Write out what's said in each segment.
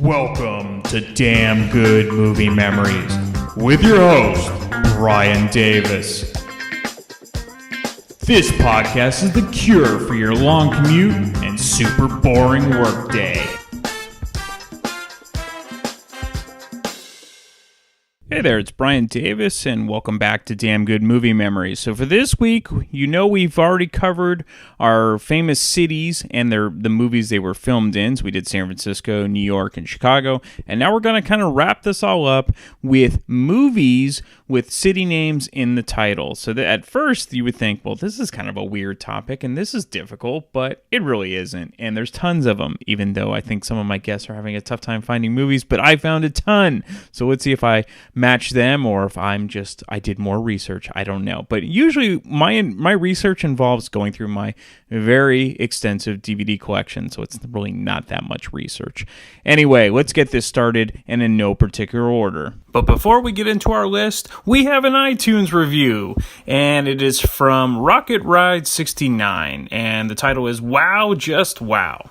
Welcome to Damn Good Movie Memories with your host, Brian Davis. This podcast is the cure for your long commute and super boring workday. Hey there, it's Brian Davis, and welcome back to Damn Good Movie Memories. So for this week, you know we've already covered our famous cities and the movies they were filmed in. So we did San Francisco, New York, and Chicago. And now we're going to kind of wrap this all up with movies with city names in the title. So that at first you would think, well, this is kind of a weird topic, and this is difficult, but it really isn't. And there's tons of them, even though I think some of my guests are having a tough time finding movies, but I found a ton. So let's see if I match them or if I did more research. I don't know. But usually my research involves going through my very extensive DVD collection, so it's really not that much research. Anyway, let's get this started and in no particular order. But before we get into our list, we have an iTunes review, and it is from Rocket Ride 69, and the title is Wow, Just Wow.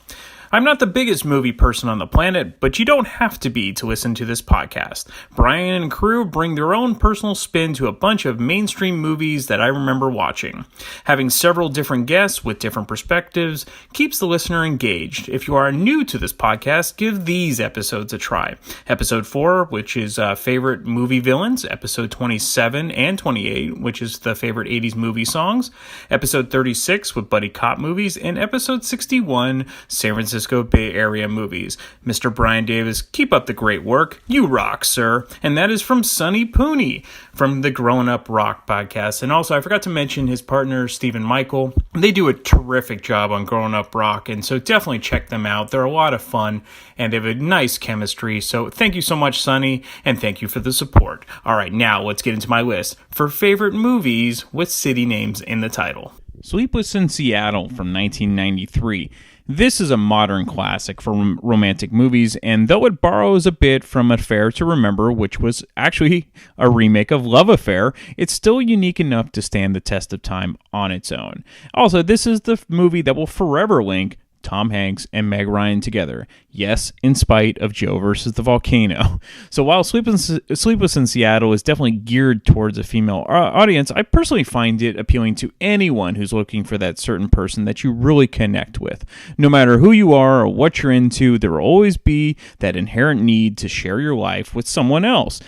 I'm not the biggest movie person on the planet, but you don't have to be to listen to this podcast. Brian and crew bring their own personal spin to a bunch of mainstream movies that I remember watching. Having several different guests with different perspectives keeps the listener engaged. If you are new to this podcast, give these episodes a try. Episode 4, which is favorite movie villains. Episode 27 and 28, which is the favorite 80s movie songs. Episode 36 with buddy cop movies. And episode 61, San Francisco Bay Area movies. Mr. Brian Davis, keep up the great work. You rock, sir. And that is from Sonny Pooney from the Grown Up Rock podcast. And also, I forgot to mention his partner, Stephen Michael. They do a terrific job on Grown Up Rock, and so definitely check them out. They're a lot of fun, and they have a nice chemistry. So thank you so much, Sonny, and thank you for the support. All right, now let's get into my list for favorite movies with city names in the title. Sleepless in Seattle from 1993. This is a modern classic for romantic movies, and though it borrows a bit from Affair to Remember, which was actually a remake of Love Affair, it's still unique enough to stand the test of time on its own. Also, this is the movie that will forever link Tom Hanks and Meg Ryan together. Yes, in spite of Joe versus the Volcano. So while Sleepless in Seattle is definitely geared towards a female audience, I personally find it appealing to anyone who's looking for that certain person that you really connect with. No matter who you are or what you're into, there will always be that inherent need to share your life with someone else.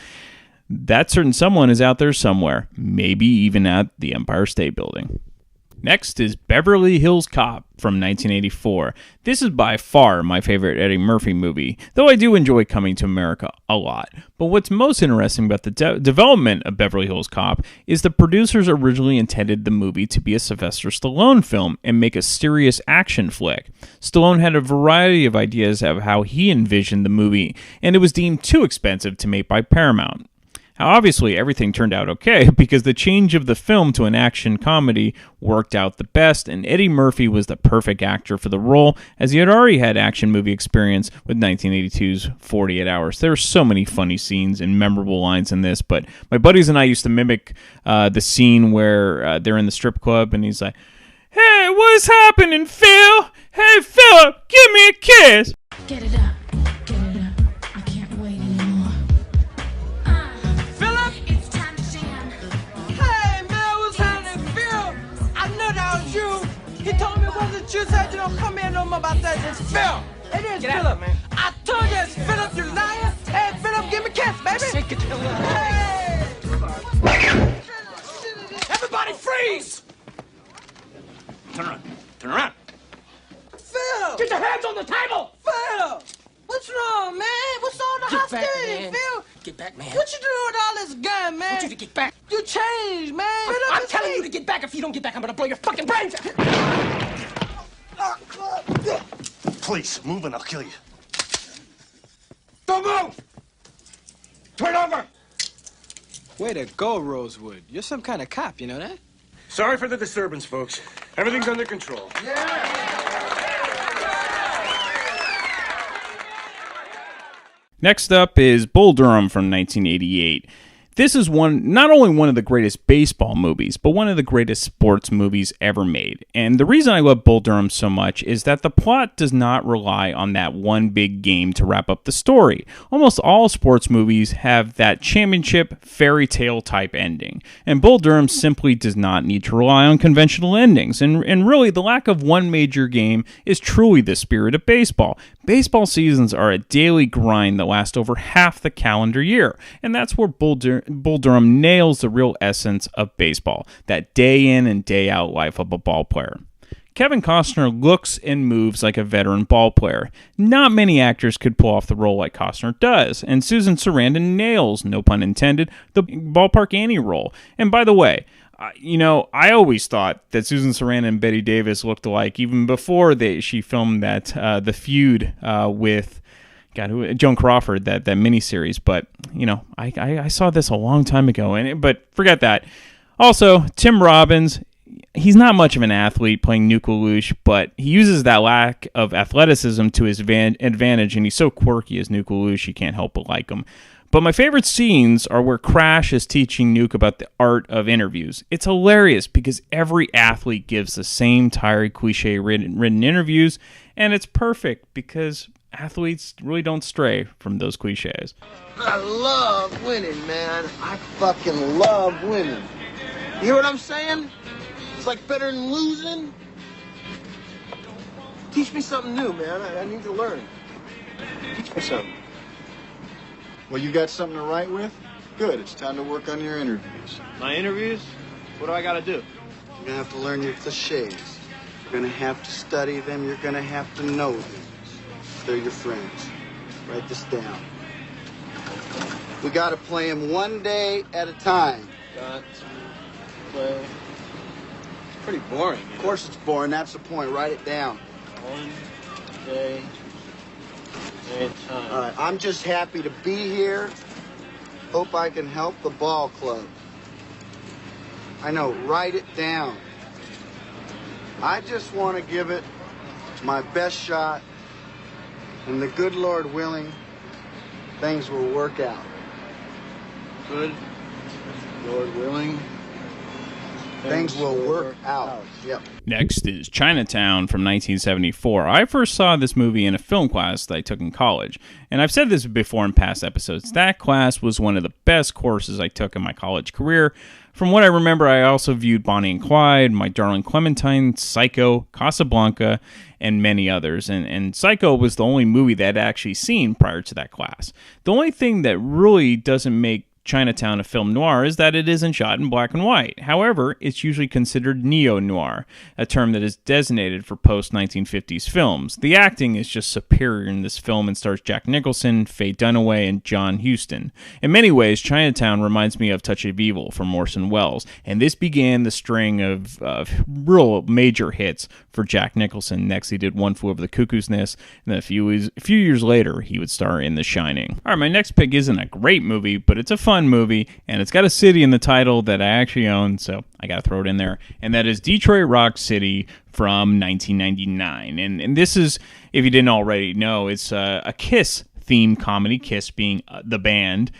That certain someone is out there somewhere, maybe even at the Empire State Building. Next is Beverly Hills Cop from 1984. This is by far my favorite Eddie Murphy movie, though I do enjoy Coming to America a lot. But what's most interesting about the development of Beverly Hills Cop is the producers originally intended the movie to be a Sylvester Stallone film and make a serious action flick. Stallone had a variety of ideas of how he envisioned the movie, and it was deemed too expensive to make by Paramount. Obviously, everything turned out okay because the change of the film to an action comedy worked out the best, and Eddie Murphy was the perfect actor for the role as he had already had action movie experience with 1982's 48 Hours. There are so many funny scenes and memorable lines in this, but my buddies and I used to mimic the scene where they're in the strip club and he's like, "Hey, what's happening, Phil? Hey, Philip, give me a kiss." Get it up. You said you don't come here no more about that. It's Phil. It is Get Philip, man. I told you it's Philip, you liar. Hey, Philip, give me a kiss, baby. Shake it, hey. Everybody freeze. Turn around. Turn around. Phil. Get your hands on the table. Phil. What's wrong, man? What's all the hostility, Phil? Get back, man. What you doing with all this gun, man? I want you to get back. You changed, man. I'm telling you to get back. If you don't get back, I'm gonna blow your fucking brains out. Please, move and I'll kill you. Don't move! Turn over! Way to go, Rosewood. You're some kind of cop, you know that? Sorry for the disturbance, folks. Everything's under control. Next up is Bull Durham from 1988. This is not only one of the greatest baseball movies, but one of the greatest sports movies ever made. And the reason I love Bull Durham so much is that the plot does not rely on that one big game to wrap up the story. Almost all sports movies have that championship fairy tale type ending, and Bull Durham simply does not need to rely on conventional endings. And really, the lack of one major game is truly the spirit of baseball. Baseball seasons are a daily grind that lasts over half the calendar year, and that's where Bull Durham nails the real essence of baseball, that day in and day out life of a ball player. Kevin Costner looks and moves like a veteran ball player. Not many actors could pull off the role like Costner does, and Susan Sarandon nails, no pun intended, the Ballpark Annie role. And by the way, I always thought that Susan Sarandon and Bette Davis looked alike even before she filmed that the feud with Joan Crawford, that miniseries. But I saw this a long time ago, but forget that. Also, Tim Robbins, he's not much of an athlete playing Nuke Lelouch, but he uses that lack of athleticism to his advantage, and he's so quirky as Nuke Lelouch, you can't help but like him. But my favorite scenes are where Crash is teaching Nuke about the art of interviews. It's hilarious because every athlete gives the same tired, cliche-written interviews, and it's perfect because athletes really don't stray from those cliches. I love winning, man. I fucking love winning. You hear what I'm saying? It's like better than losing. Teach me something new, man. I need to learn. Teach me something. Well, you got something to write with? Good. It's time to work on your interviews. My interviews? What do I gotta do? You're gonna have to learn your cliches. You're gonna have to study them. You're gonna have to know them. They're your friends. Write this down. We gotta play them one day at a time. Got to play. It's pretty boring. Of course it's boring. That's the point. Write it down. One day at a time. All right. I'm just happy to be here. Hope I can help the ball club. I know. Write it down. I just want to give it my best shot, and the good Lord willing, things will work out. Good Lord willing, things will work out. Yep. Next is Chinatown from 1974. I first saw this movie in a film class that I took in college, and I've said this before in past episodes. That class was one of the best courses I took in my college career. From what I remember, I also viewed Bonnie and Clyde, My Darling Clementine, Psycho, Casablanca, and many others. And Psycho was the only movie that I'd actually seen prior to that class. The only thing that really doesn't make Chinatown a film noir is that it isn't shot in black and white. However, it's usually considered neo-noir, a term that is designated for post-1950s films. The acting is just superior in this film and stars Jack Nicholson, Faye Dunaway, and John Huston. In many ways, Chinatown reminds me of Touch of Evil from Orson Welles, and this began the string of real major hits for Jack Nicholson. Next, he did One Flew Over the Cuckoo's Nest, and then a few years later, he would star in The Shining. All right, my next pick isn't a great movie, but it's a fun movie, and it's got a city in the title that I actually own, so I gotta throw it in there, and that is Detroit Rock City from 1999. And this is, if you didn't already know, it's a Kiss theme comedy, Kiss being the band,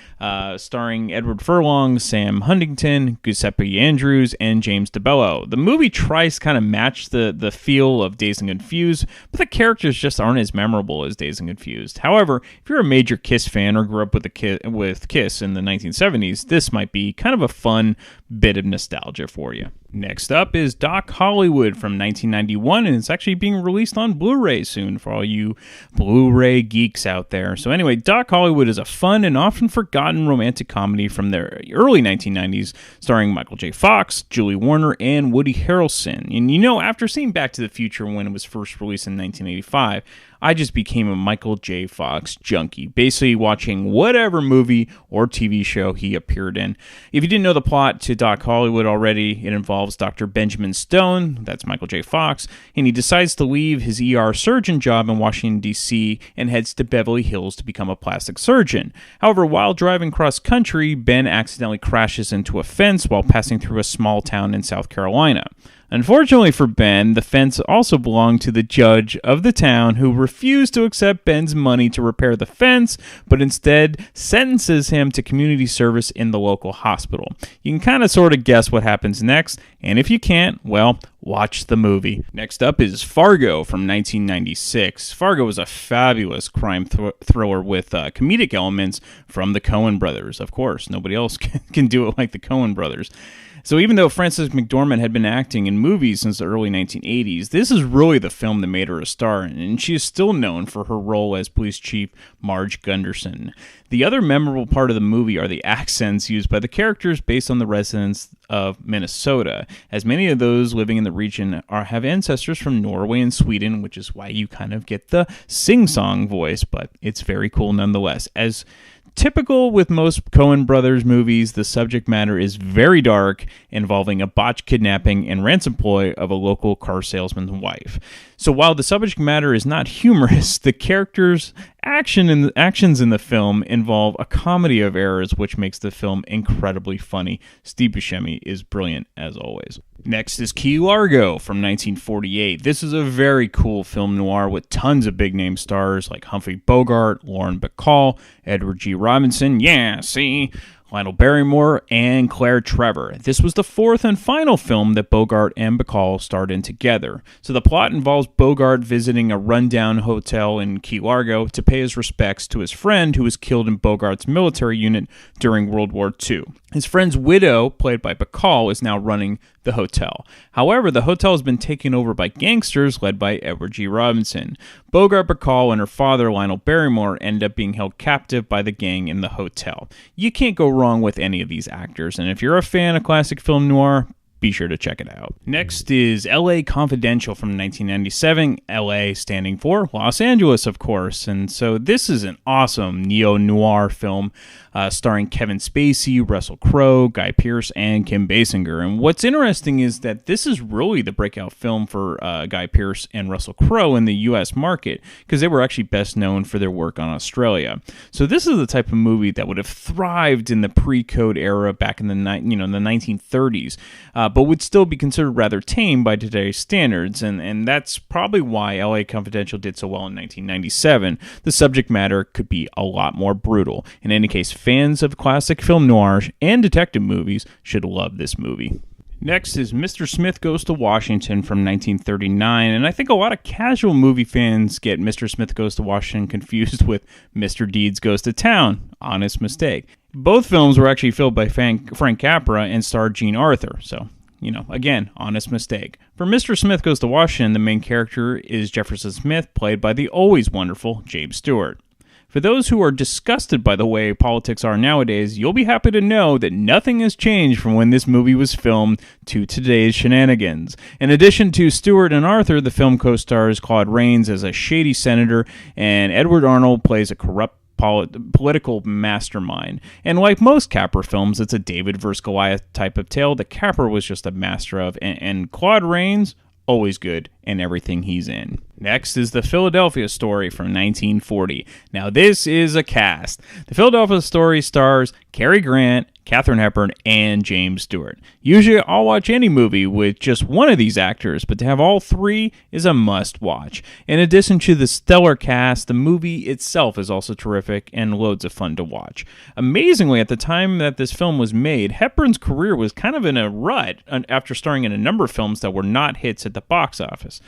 starring Edward Furlong, Sam Huntington, Giuseppe Andrews, and James DeBello. The movie tries to kind of match the feel of Dazed and Confused, but the characters just aren't as memorable as Dazed and Confused. However, if you're a major Kiss fan or grew up with Kiss in the 1970s, this might be kind of a fun bit of nostalgia for you. Next up is Doc Hollywood from 1991, and it's actually being released on Blu-ray soon for all you Blu-ray geeks out there. So anyway, Doc Hollywood is a fun and often forgotten romantic comedy from the early 1990s, starring Michael J. Fox, Julie Warner, and Woody Harrelson. And after seeing Back to the Future when it was first released in 1985, I just became a Michael J. Fox junkie, basically watching whatever movie or TV show he appeared in. If you didn't know the plot to Doc Hollywood already, it involves Dr. Benjamin Stone, that's Michael J. Fox, and he decides to leave his ER surgeon job in Washington, D.C., and heads to Beverly Hills to become a plastic surgeon. However, while driving cross country, Ben accidentally crashes into a fence while passing through a small town in South Carolina. Unfortunately for Ben, the fence also belonged to the judge of the town, who refused to accept Ben's money to repair the fence, but instead sentences him to community service in the local hospital. You can kind of sort of guess what happens next, and if you can't, well, watch the movie. Next up is Fargo from 1996. Fargo is a fabulous crime thriller with comedic elements from the Coen brothers. Of course, nobody else can do it like the Coen brothers. So even though Frances McDormand had been acting in movies since the early 1980s, this is really the film that made her a star, and she is still known for her role as Police Chief Marge Gunderson. The other memorable part of the movie are the accents used by the characters based on the residents of Minnesota, as many of those living in the region have ancestors from Norway and Sweden, which is why you kind of get the sing-song voice, but it's very cool nonetheless. As typical with most Coen brothers movies, the subject matter is very dark, involving a botched kidnapping and ransom ploy of a local car salesman's wife. So while the subject matter is not humorous, the characters' actions in the film involve a comedy of errors, which makes the film incredibly funny. Steve Buscemi is brilliant as always. Next is Key Largo from 1948. This is a very cool film noir with tons of big-name stars like Humphrey Bogart, Lauren Bacall, Edward G. Robinson, Lionel Barrymore, and Claire Trevor. This was the fourth and final film that Bogart and Bacall starred in together. So the plot involves Bogart visiting a rundown hotel in Key Largo to pay his respects to his friend who was killed in Bogart's military unit during World War II. His friend's widow, played by Bacall, is now running the hotel. However, the hotel has been taken over by gangsters led by Edward G. Robinson. Bogart, Bacall, and her father, Lionel Barrymore, end up being held captive by the gang in the hotel. You can't go wrong with any of these actors, and if you're a fan of classic film noir, be sure to check it out. Next is L.A. Confidential from 1997, L.A. standing for Los Angeles, of course. And so this is an awesome neo-noir film starring Kevin Spacey, Russell Crowe, Guy Pearce, and Kim Basinger. And what's interesting is that this is really the breakout film for Guy Pearce and Russell Crowe in the U.S. market, because they were actually best known for their work on Australia. So this is the type of movie that would have thrived in the pre-code era back in the 1930s. But would still be considered rather tame by today's standards, and that's probably why L.A. Confidential did so well in 1997. The subject matter could be a lot more brutal. In any case, fans of classic film noirs and detective movies should love this movie. Next is Mr. Smith Goes to Washington from 1939, and I think a lot of casual movie fans get Mr. Smith Goes to Washington confused with Mr. Deeds Goes to Town. Honest mistake. Both films were actually filmed by Frank Capra and starred Jean Arthur, so again, honest mistake. For Mr. Smith Goes to Washington, the main character is Jefferson Smith, played by the always wonderful James Stewart. For those who are disgusted by the way politics are nowadays, you'll be happy to know that nothing has changed from when this movie was filmed to today's shenanigans. In addition to Stewart and Arthur, the film co-stars Claude Rains as a shady senator, and Edward Arnold plays a corrupt political mastermind. And like most Capra films, it's a David vs. Goliath type of tale that Capra was just a master of, and Claude Rains, always good in everything he's in. Next is The Philadelphia Story from 1940. Now this is a cast. The Philadelphia Story stars Cary Grant, Katharine Hepburn, and James Stewart. Usually I'll watch any movie with just one of these actors, but to have all three is a must-watch. In addition to the stellar cast, the movie itself is also terrific and loads of fun to watch. Amazingly, at the time that this film was made, Hepburn's career was kind of in a rut after starring in a number of films that were not hits at the box office.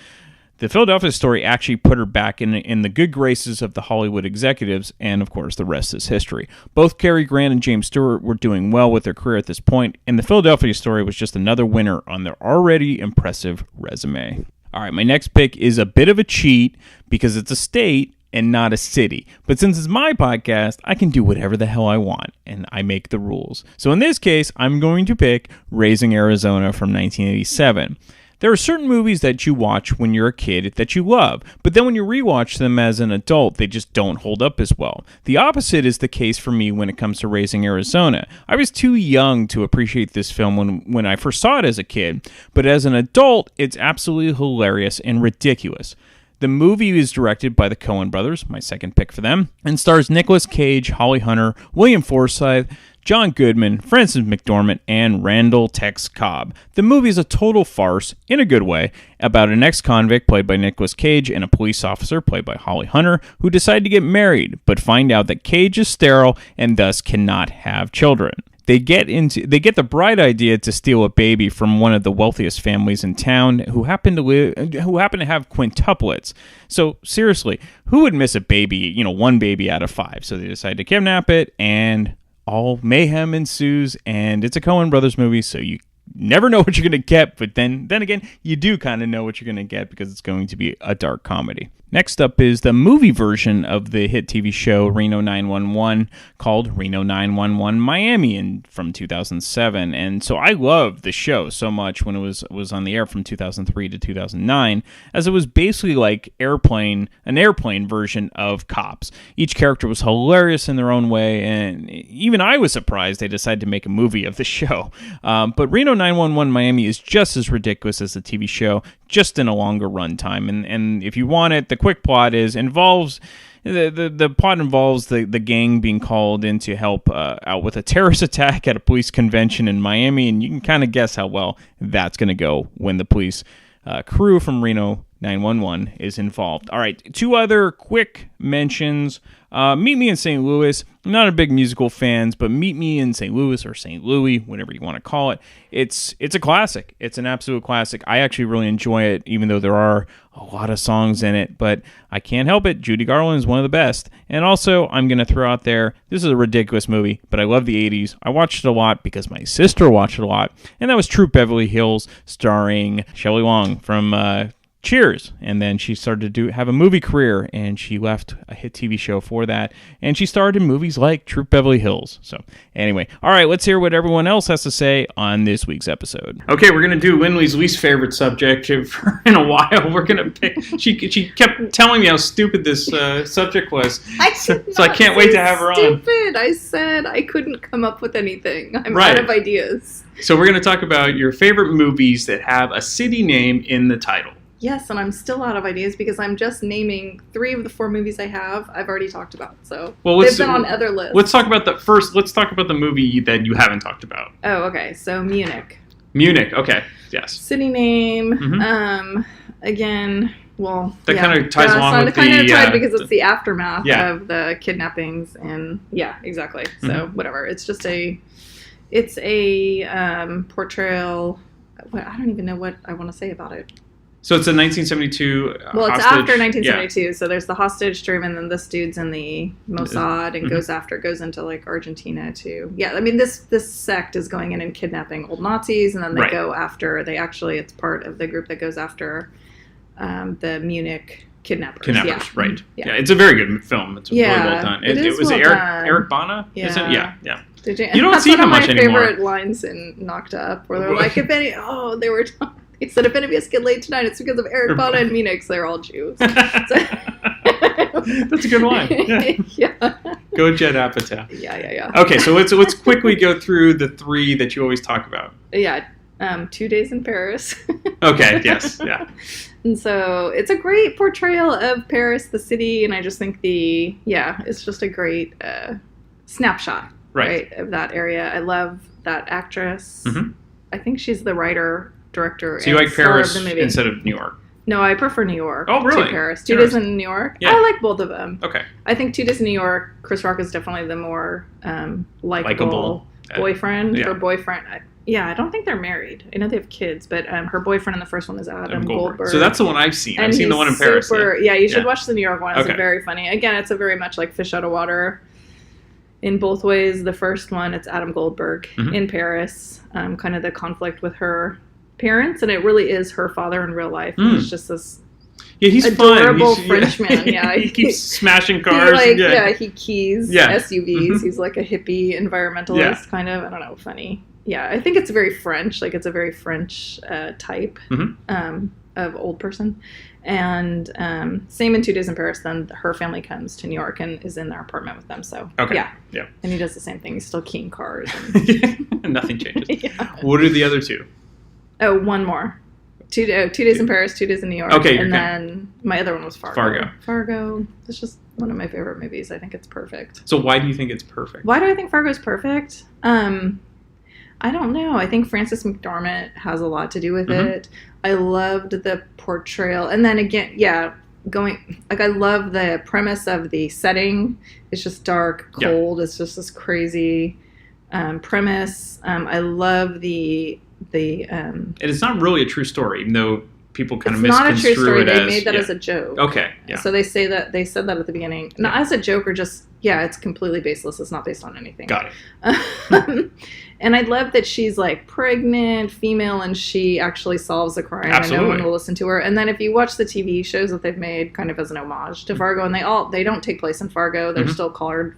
The Philadelphia Story actually put her back in the good graces of the Hollywood executives, and of course the rest is history. Both Cary Grant and James Stewart were doing well with their career at this point, and The Philadelphia Story was just another winner on their already impressive resume. Alright, my next pick is a bit of a cheat because it's a state and not a city. But since it's my podcast, I can do whatever the hell I want, and I make the rules. So in this case, I'm going to pick Raising Arizona from 1987. There are certain movies that you watch when you're a kid that you love, but then when you rewatch them as an adult, they just don't hold up as well. The opposite is the case for me when it comes to Raising Arizona. I was too young to appreciate this film when I first saw it as a kid, but as an adult, it's absolutely hilarious and ridiculous. The movie is directed by the Coen brothers, my second pick for them, and stars Nicolas Cage, Holly Hunter, William Forsythe, John Goodman, Frances McDormand, and Randall Tex Cobb. The movie is a total farce, in a good way, about an ex-convict played by Nicolas Cage and a police officer played by Holly Hunter who decide to get married, but find out that Cage is sterile and thus cannot have children. They get the bright idea to steal a baby from one of the wealthiest families in town who happen to have quintuplets. So seriously, who would miss a baby, one baby out of 5? So they decide to kidnap it, and all mayhem ensues, and it's a Coen Brothers movie, so you never know what you're going to get, but then again, you do kind of know what you're going to get because it's going to be a dark comedy. Next up is the movie version of the hit TV show Reno 911 called Reno 911 Miami from 2007. And so I loved the show so much when it was on the air from 2003 to 2009, as it was basically like an airplane version of Cops. Each character was hilarious in their own way, and even I was surprised they decided to make a movie of the show. But Reno 911 Miami is just as ridiculous as the TV show, just in a longer runtime. And if you want it, the quick plot involves the gang being called in to help out with a terrorist attack at a police convention in Miami, and you can kind of guess how well that's going to go when the police crew from Reno 911 is involved. All right, 2 other quick mentions. Meet Me in St. Louis. I'm not a big musical fan, but Meet Me in St. Louis or St. Louis, whatever you want to call it, it's a classic. It's an absolute classic. I actually really enjoy it, even though there are a lot of songs in it, but I can't help it. Judy Garland is one of the best. And also, I'm going to throw out there, this is a ridiculous movie, but I love the 80s. I watched it a lot because my sister watched it a lot, and that was Troop Beverly Hills, starring Shelley Long from Cheers, and then she started to have a movie career, and she left a hit TV show for that, and she starred in movies like Troop Beverly Hills. So anyway, all right, let's hear what everyone else has to say on this week's episode. Okay, we're going to do Lindley's least favorite subject in a while. We're going to pick, she kept telling me how stupid this subject was, so I can't wait to have her on. I said I couldn't come up with anything. I'm out of ideas. So we're going to talk about your favorite movies that have a city name in the title. Yes, and I'm still out of ideas because I'm just naming 3 of the 4 movies I've already talked about. So they've been on other lists. Let's talk about the movie that you haven't talked about. Oh, okay. So Munich. Munich. Okay. Yes. City name. Mm-hmm. Again, well, that kind of ties along with the... kind of tied because it's the aftermath of the kidnappings, and exactly. So whatever. It's just a portrayal. I don't even know what I want to say about it. So it's a 1972 Well, it's hostage. after 1972. So there's the hostage dream, and then this dude's in the Mossad and goes into like Argentina to... Yeah, I mean, this sect is going in and kidnapping old Nazis, and then they go after... It's part of the group that goes after the Munich kidnappers. Right. Yeah, it's a very good film. It's really well done. It was done. Eric Bana? Yeah. Is it? Yeah. Did you? You don't see him much anymore. That's one of my favorite lines in Knocked Up, where they're like, he said, if any of us get laid tonight, it's because of Eric Bana and Munich, so they're all Jews. So, that's a good line. Yeah. Go Judd Apatow. Yeah. Okay, so let's quickly go through the 3 that you always talk about. Yeah. 2 Days in Paris. Okay, yes, yeah. And so it's a great portrayal of Paris, the city, and I just think it's just a great snapshot, right, of that area. I love that actress. Mm-hmm. I think she's the writer, director, so you like Paris instead of New York? No, I prefer New York. Oh, really? To Paris. 2 Days in New York? Yeah. I like both of them. Okay. I think 2 Days in New York, Chris Rock is definitely the more likable boyfriend. Her boyfriend... I don't think they're married. I know they have kids, but her boyfriend in the first one is Adam Goldberg. So that's the one I've seen. I've seen the one in Paris. You should watch the New York one. It's very funny. Again, it's a very much like fish out of water in both ways. The first one, it's Adam Goldberg in Paris, kind of the conflict with her parents, and it really is her father in real life. It's just this he's adorable fun. Frenchman. He keeps smashing cars. He keys SUVs. He's like a hippie environmentalist, kind of. I don't know, funny. Yeah, I think it's very French. Like, it's a very French type of old person. And same in 2 Days in Paris, then her family comes to New York and is in their apartment with them. So, yeah. And he does the same thing. He's still keying cars. And nothing changes. What are the other 2? Oh, one more. 2 days in Paris, 2 days in New York. Okay, and then my other one was Fargo. Fargo. It's just one of my favorite movies. I think it's perfect. So why do you think it's perfect? Why do I think Fargo's perfect? I don't know. I think Frances McDormand has a lot to do with it. I loved the portrayal. And then again, I love the premise of the setting. It's just dark, cold. It's just this crazy premise. I love the and it's not really a true story, even though people kind of misconstrue it as... It's not a true story. They made that as a joke. Okay, yeah. So they said that at the beginning. Not as a joke or just, it's completely baseless. It's not based on anything. Got it. And I love that she's like pregnant, female, and she actually solves the crime. Absolutely. And no one will listen to her. And then if you watch the TV shows that they've made kind of as an homage to Fargo, and they don't take place in Fargo. They're still called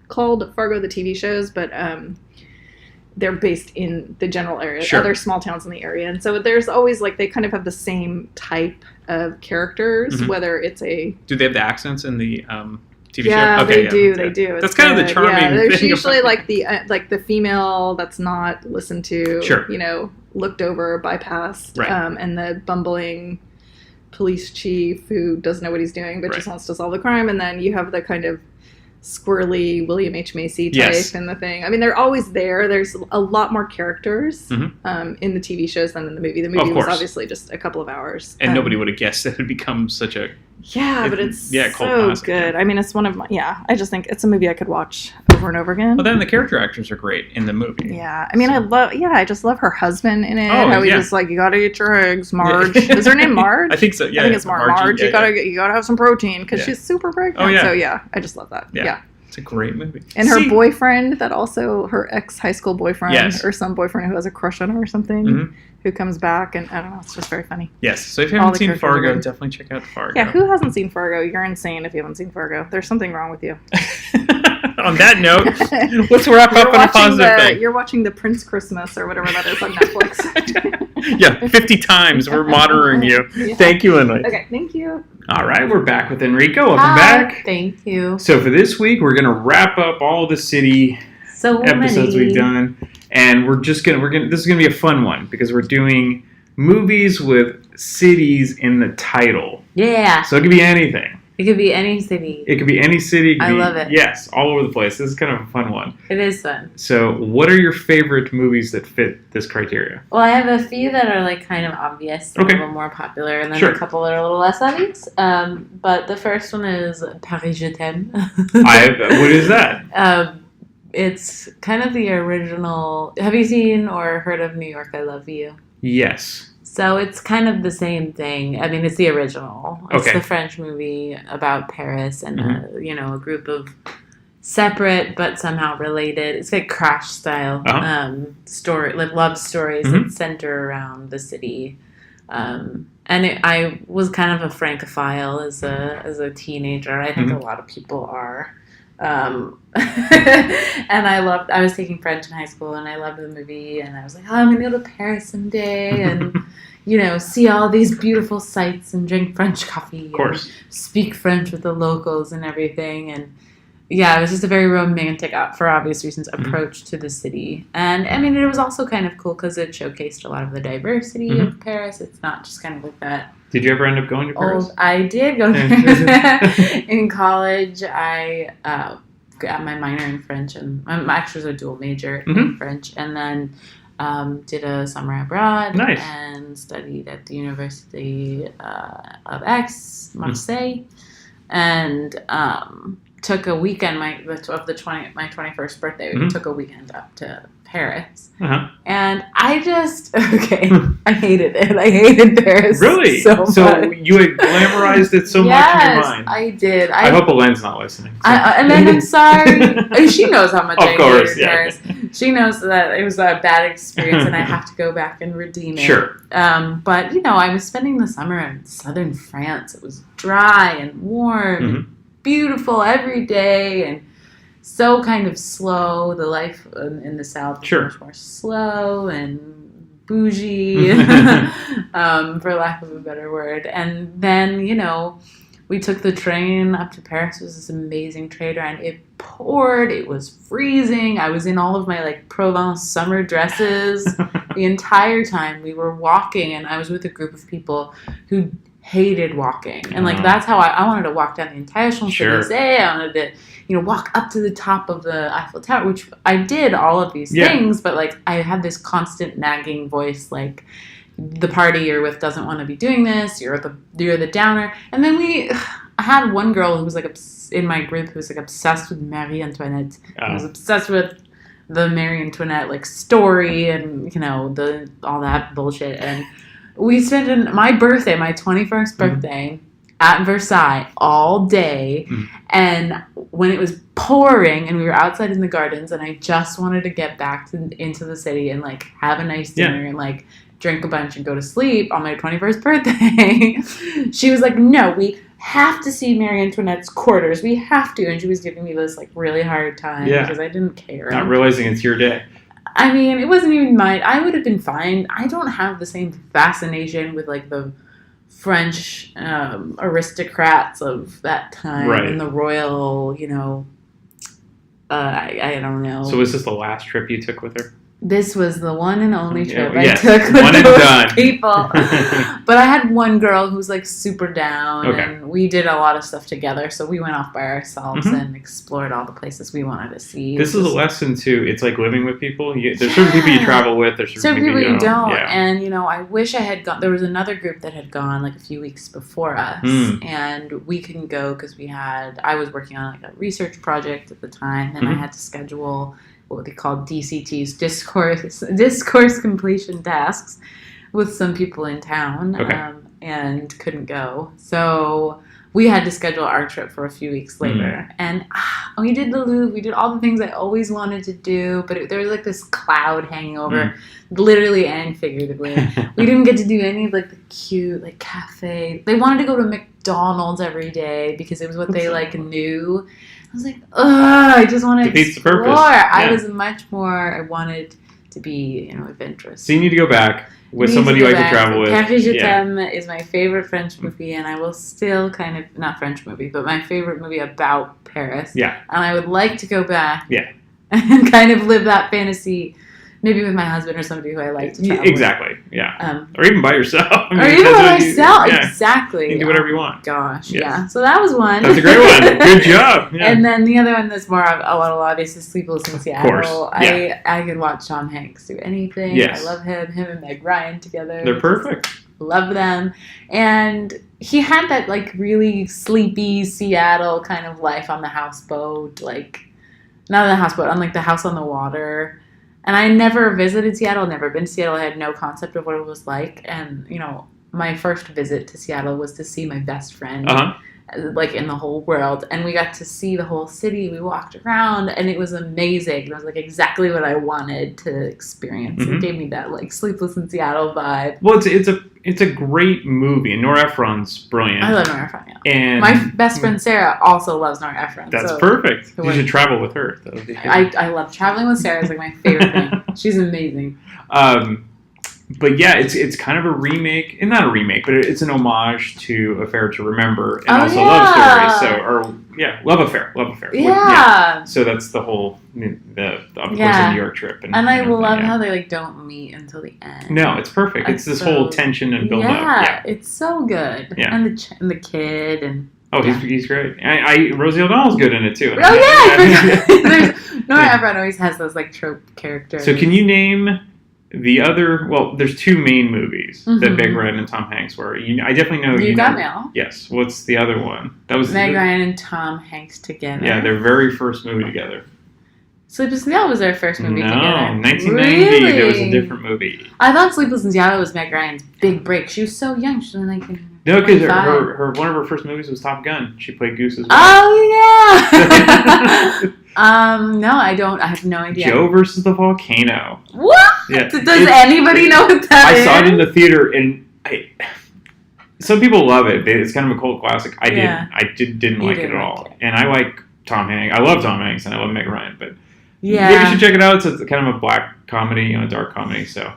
Fargo, the TV shows, but they're based in the general area, other small towns in the area. And so there's always they kind of have the same type of characters, whether it's a... Do they have the accents in the TV show? Okay, they do. That's kind of the charming thing. There's usually the female that's not listened to, looked over, bypassed, and the bumbling police chief who doesn't know what he's doing but just wants to solve the crime. And then you have the kind of squirrely William H. Macy type in the thing. I mean, they're always there. There's a lot more characters in the TV shows than in the movie. The movie was obviously just a couple of hours. And nobody would have guessed that it had become such a... but it's so good. I mean, it's one of my... I just think it's a movie I could watch over and over again. Well, then the character actors are great in the movie. Yeah. I mean, I just love her husband in it. How he's just you gotta eat your eggs, Marge. Is her name Marge? I think so, yeah. I think it's Marge. You gotta have some protein because she's super pregnant. Oh, yeah. So, I just love that. Yeah. It's a great movie. And her boyfriend, her ex-high school boyfriend, or some boyfriend who has a crush on her or something, who comes back, and I don't know, it's just very funny. Yes, so if you haven't seen Fargo, definitely check out Fargo. Yeah, who hasn't seen Fargo? You're insane if you haven't seen Fargo. There's something wrong with you. On that note, let's wrap up on a positive thing. You're watching The Prince Christmas or whatever that is on Netflix. 50 times. We're monitoring you. Yeah. Thank you, Emily. Okay, thank you. All right, we're back with Enrico. Welcome back. Thank you. So for this week, we're going to wrap up all the city episodes we've done. And this is going to be a fun one because we're doing movies with cities in the title. Yeah. So it could be anything. It could be any city. It could be any city. I love it. Yes, all over the place. This is kind of a fun one. It is fun. So what are your favorite movies that fit this criteria? Well, I have a few that are kind of obvious, a little more popular, and then a couple that are a little less obvious. But the first one is Paris Je t'aime. What is that? It's kind of the original. Have you seen or heard of New York, I Love You? Yes. So it's kind of the same thing. I mean, it's the original. It's the French movie about Paris and a group of separate but somehow related. It's like Crash style story, love stories that center around the city. I was kind of a Francophile as a teenager. I think a lot of people are. And I was taking French in high school and I loved the movie and I was like, I'm going to go to Paris someday and, see all these beautiful sights and drink French coffee. Of course. And speak French with the locals and everything. And yeah, it was just a very romantic, for obvious reasons, approach to the city. And I mean, it was also kind of cool because it showcased a lot of the diversity of Paris. It's not just kind of like that. Did you ever end up going to Paris? I did go to in college. I got my minor in French, and I actually was a dual major in French, and then did a summer abroad and studied at the University of Aix, Marseille, and took a weekend. My 21st birthday, we took a weekend up to Paris, and I just I hated it. I hated Paris. Really? So you had glamorized it so much in your mind. I did. I hope Elaine's not listening. So. And then I'm sorry. She knows how much I hated Paris. Yeah. She knows that it was a bad experience, and I have to go back and redeem it. Sure. But I was spending the summer in southern France. It was dry and warm, and beautiful every day, and so kind of slow. The life in the South is much more slow and bougie, for lack of a better word. And then, we took the train up to Paris. It was this amazing train ride. It poured. It was freezing. I was in all of my Provence summer dresses, the entire time we were walking, and I was with a group of people who hated walking. And, like, that's how I wanted to walk down the entire Champs-Élysées. I wanted to, walk up to the top of the Eiffel Tower, which I did all of these things, but, like, I had this constant nagging voice, like, the party you're with doesn't want to be doing this, you're the downer. And then I had one girl who was, like, in my group who was, like, obsessed with Marie Antoinette. Who was obsessed with the Marie Antoinette, like, story and, all that bullshit. And we spent my birthday, my 21st birthday, at Versailles all day. And when it was pouring and we were outside in the gardens and I just wanted to get back into the city and, like, have a nice dinner and, like, drink a bunch and go to sleep on my 21st birthday, she was like, no, we have to see Marie Antoinette's quarters. We have to. And she was giving me this, like, really hard time because I didn't care. Not realizing it's your day. I mean, it wasn't even mine. I would have been fine. I don't have the same fascination with, like, the French aristocrats of that time and the royal, I don't know. So was this the last trip you took with her? This was the one and only trip I took with those people. But I had one girl who was, like, super down, and we did a lot of stuff together. So we went off by ourselves and explored all the places we wanted to see. This is a lesson, too. It's like living with people. There's certain people you travel with. There's certain people you don't. Yeah. And, I wish I had gone. There was another group that had gone, like, a few weeks before us. And we couldn't go because I was working on, like, a research project at the time. And I had to schedule what they call DCTs, discourse completion tasks, with some people in town, and couldn't go. So we had to schedule our trip for a few weeks later. And we did the Louvre, we did all the things I always wanted to do, but there was, like, this cloud hanging over, literally and figuratively. We didn't get to do any of, like, the cute, like, cafe. They wanted to go to McDonald's every day because it was what they, like, knew. I was like, ugh, I just want to explore. I wanted to be, adventurous. So you need to go back with somebody you like to travel with. Café Je T'aime is my favorite French movie, and I will still not French movie, but my favorite movie about Paris. Yeah. And I would like to go back and kind of live that fantasy, maybe with my husband or somebody who I like to travel with. Yeah. Or even by yourself. Exactly. You can do whatever you want. Gosh, yeah. So that was one. That's a great one. Good job. Yeah. And then the other one that's more of a little obvious is Sleepless in Seattle. Of course. Yeah. I could watch Tom Hanks do anything. Yes. I love him. Him and Meg Ryan together. They're perfect. Love them. And he had that, like, really sleepy Seattle kind of life on the houseboat. Like, not on the houseboat, on, like, the house on the water. And I never visited Seattle, never been to Seattle. I had no concept of what it was like. And, my first visit to Seattle was to see my best friend, like, in the whole world. And we got to see the whole city. We walked around, and it was amazing. It was, like, exactly what I wanted to experience. It gave me that, like, Sleepless in Seattle vibe. Well, it's a great movie, and Nora Ephron's brilliant. I love Nora Ephron, yeah. And my best friend Sarah also loves Nora Ephron. That's perfect. You should travel with her. That would be good. I love traveling with Sarah. It's, like, my favorite thing. She's amazing. But yeah, it's kind of a remake, and not a remake, but it's an homage to Affair to Remember, and also Love Story. Love Affair. Yeah. So that's the whole the New York trip, and I love how they, like, don't meet until the end. No, it's perfect. It's this whole tension and build up. Yeah, it's so good. Yeah, and the kid and. Oh, he's great. Rosie O'Donnell's good in it too. Oh yeah, Nora Ephron always has those, like, trope characters. So can you name the other? Well, there's two main movies that Meg Ryan and Tom Hanks were. I definitely know. You Got Mail. Yes. What's the other one? That was Meg Ryan and Tom Hanks together. Yeah, their very first movie together. Sleepless in Seattle was their first movie together. No, 1990. Really? There was a different movie. I thought Sleepless in Seattle was Meg Ryan's big break. She was so young. She was like. No, because her one of her first movies was Top Gun. She played Goose as well. Oh yeah. No, I don't. I have no idea. Joe versus the Volcano. What? Yeah. Does anybody know what that is? I saw it in the theater, and some people love it. It's kind of a cult classic. I didn't like it at all. And I like Tom Hanks. I love Tom Hanks, and I love Meg Ryan, but. Yeah, maybe you should check it out. It's kind of a black comedy, dark comedy. So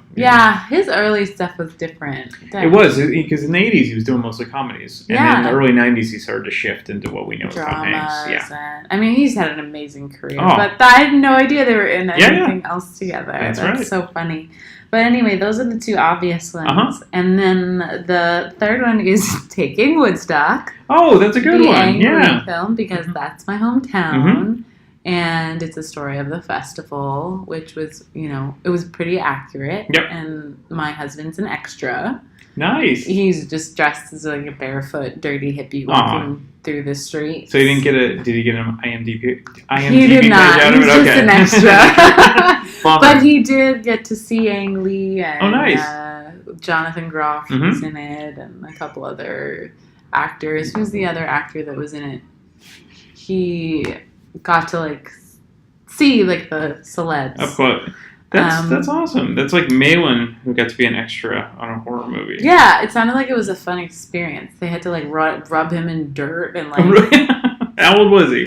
his early stuff was different. It was because in the 80s he was doing mostly comedies, and then in the early 90s he started to shift into what we know as Tom Hanks. Yeah, he's had an amazing career, but I had no idea they were in anything else together. That's right. So funny. But anyway, those are the two obvious ones. And then the third one is Taking Woodstock. Oh, that's a good the one. Angry film, because that's my hometown. And it's a story of the festival, which was, it was pretty accurate. Yep. And my husband's an extra. Nice. He's just dressed as like a barefoot, dirty hippie walking through the street. So he didn't get did he get an IMDb he did not. Out He's of it? just an extra. Bummer. But he did get to see Ang Lee and nice. Jonathan Groff was in it, and a couple other actors. Who's the other actor that was in it? He got to see the celebs. Of course. That's awesome. That's like Malin, who got to be an extra on a horror movie. Yeah, it sounded like it was a fun experience. They had to rub him in dirt and How old was he?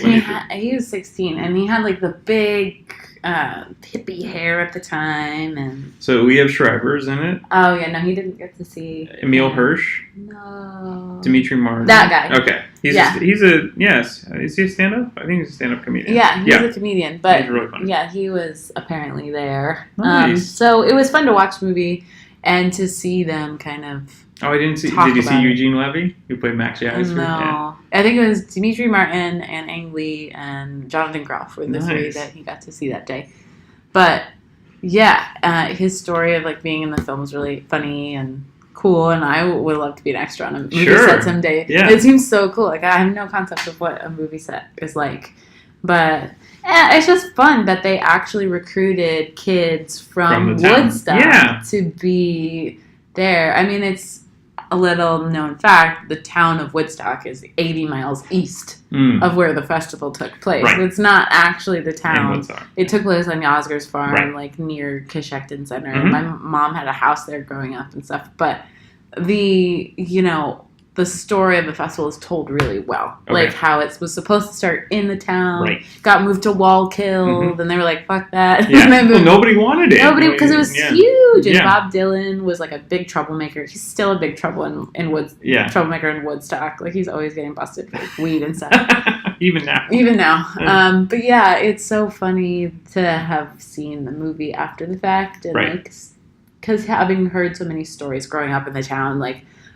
He was 16, and he had the big hippie hair at the time. And so we have Shriver's in it. Oh yeah, no, he didn't get to see Emil Hirsch. No. Dimitri Martin. That guy. Okay. Is he a stand-up? I think he's a stand-up comedian. Yeah, he's a comedian. But he's really funny. Yeah, he was apparently there. Nice. So it was fun to watch the movie and to see them kind of. Oh, I didn't see. Did you see Eugene Levy, who played Max Jagger? No, yeah. I think it was Dimitri Martin and Ang Lee and Jonathan Groff were the three that he got to see that day. But yeah, his story of being in the film was really funny and cool, and I would love to be an extra on a movie set someday. Yeah. It seems so cool. I have no concept of what a movie set is like, but it's just fun that they actually recruited kids from Woodstock to be there. I mean, it's a little known fact, the town of Woodstock is 80 miles east of where the festival took place. Right. It's not actually the town. It took place on Oscar's farm, near Kishecton Center. Mm-hmm. My mom had a house there growing up and stuff. But the story of the festival is told really well. Okay. How it was supposed to start in the town, got moved to Wallkill, and they were like, fuck that. Yeah. Well, nobody wanted it. Nobody, because it was huge. And Bob Dylan was a big troublemaker. He's still a big troublemaker in Woodstock. He's always getting busted for weed and stuff. Even now. Yeah. But yeah, it's so funny to have seen the movie after the fact. And because having heard so many stories growing up in the town,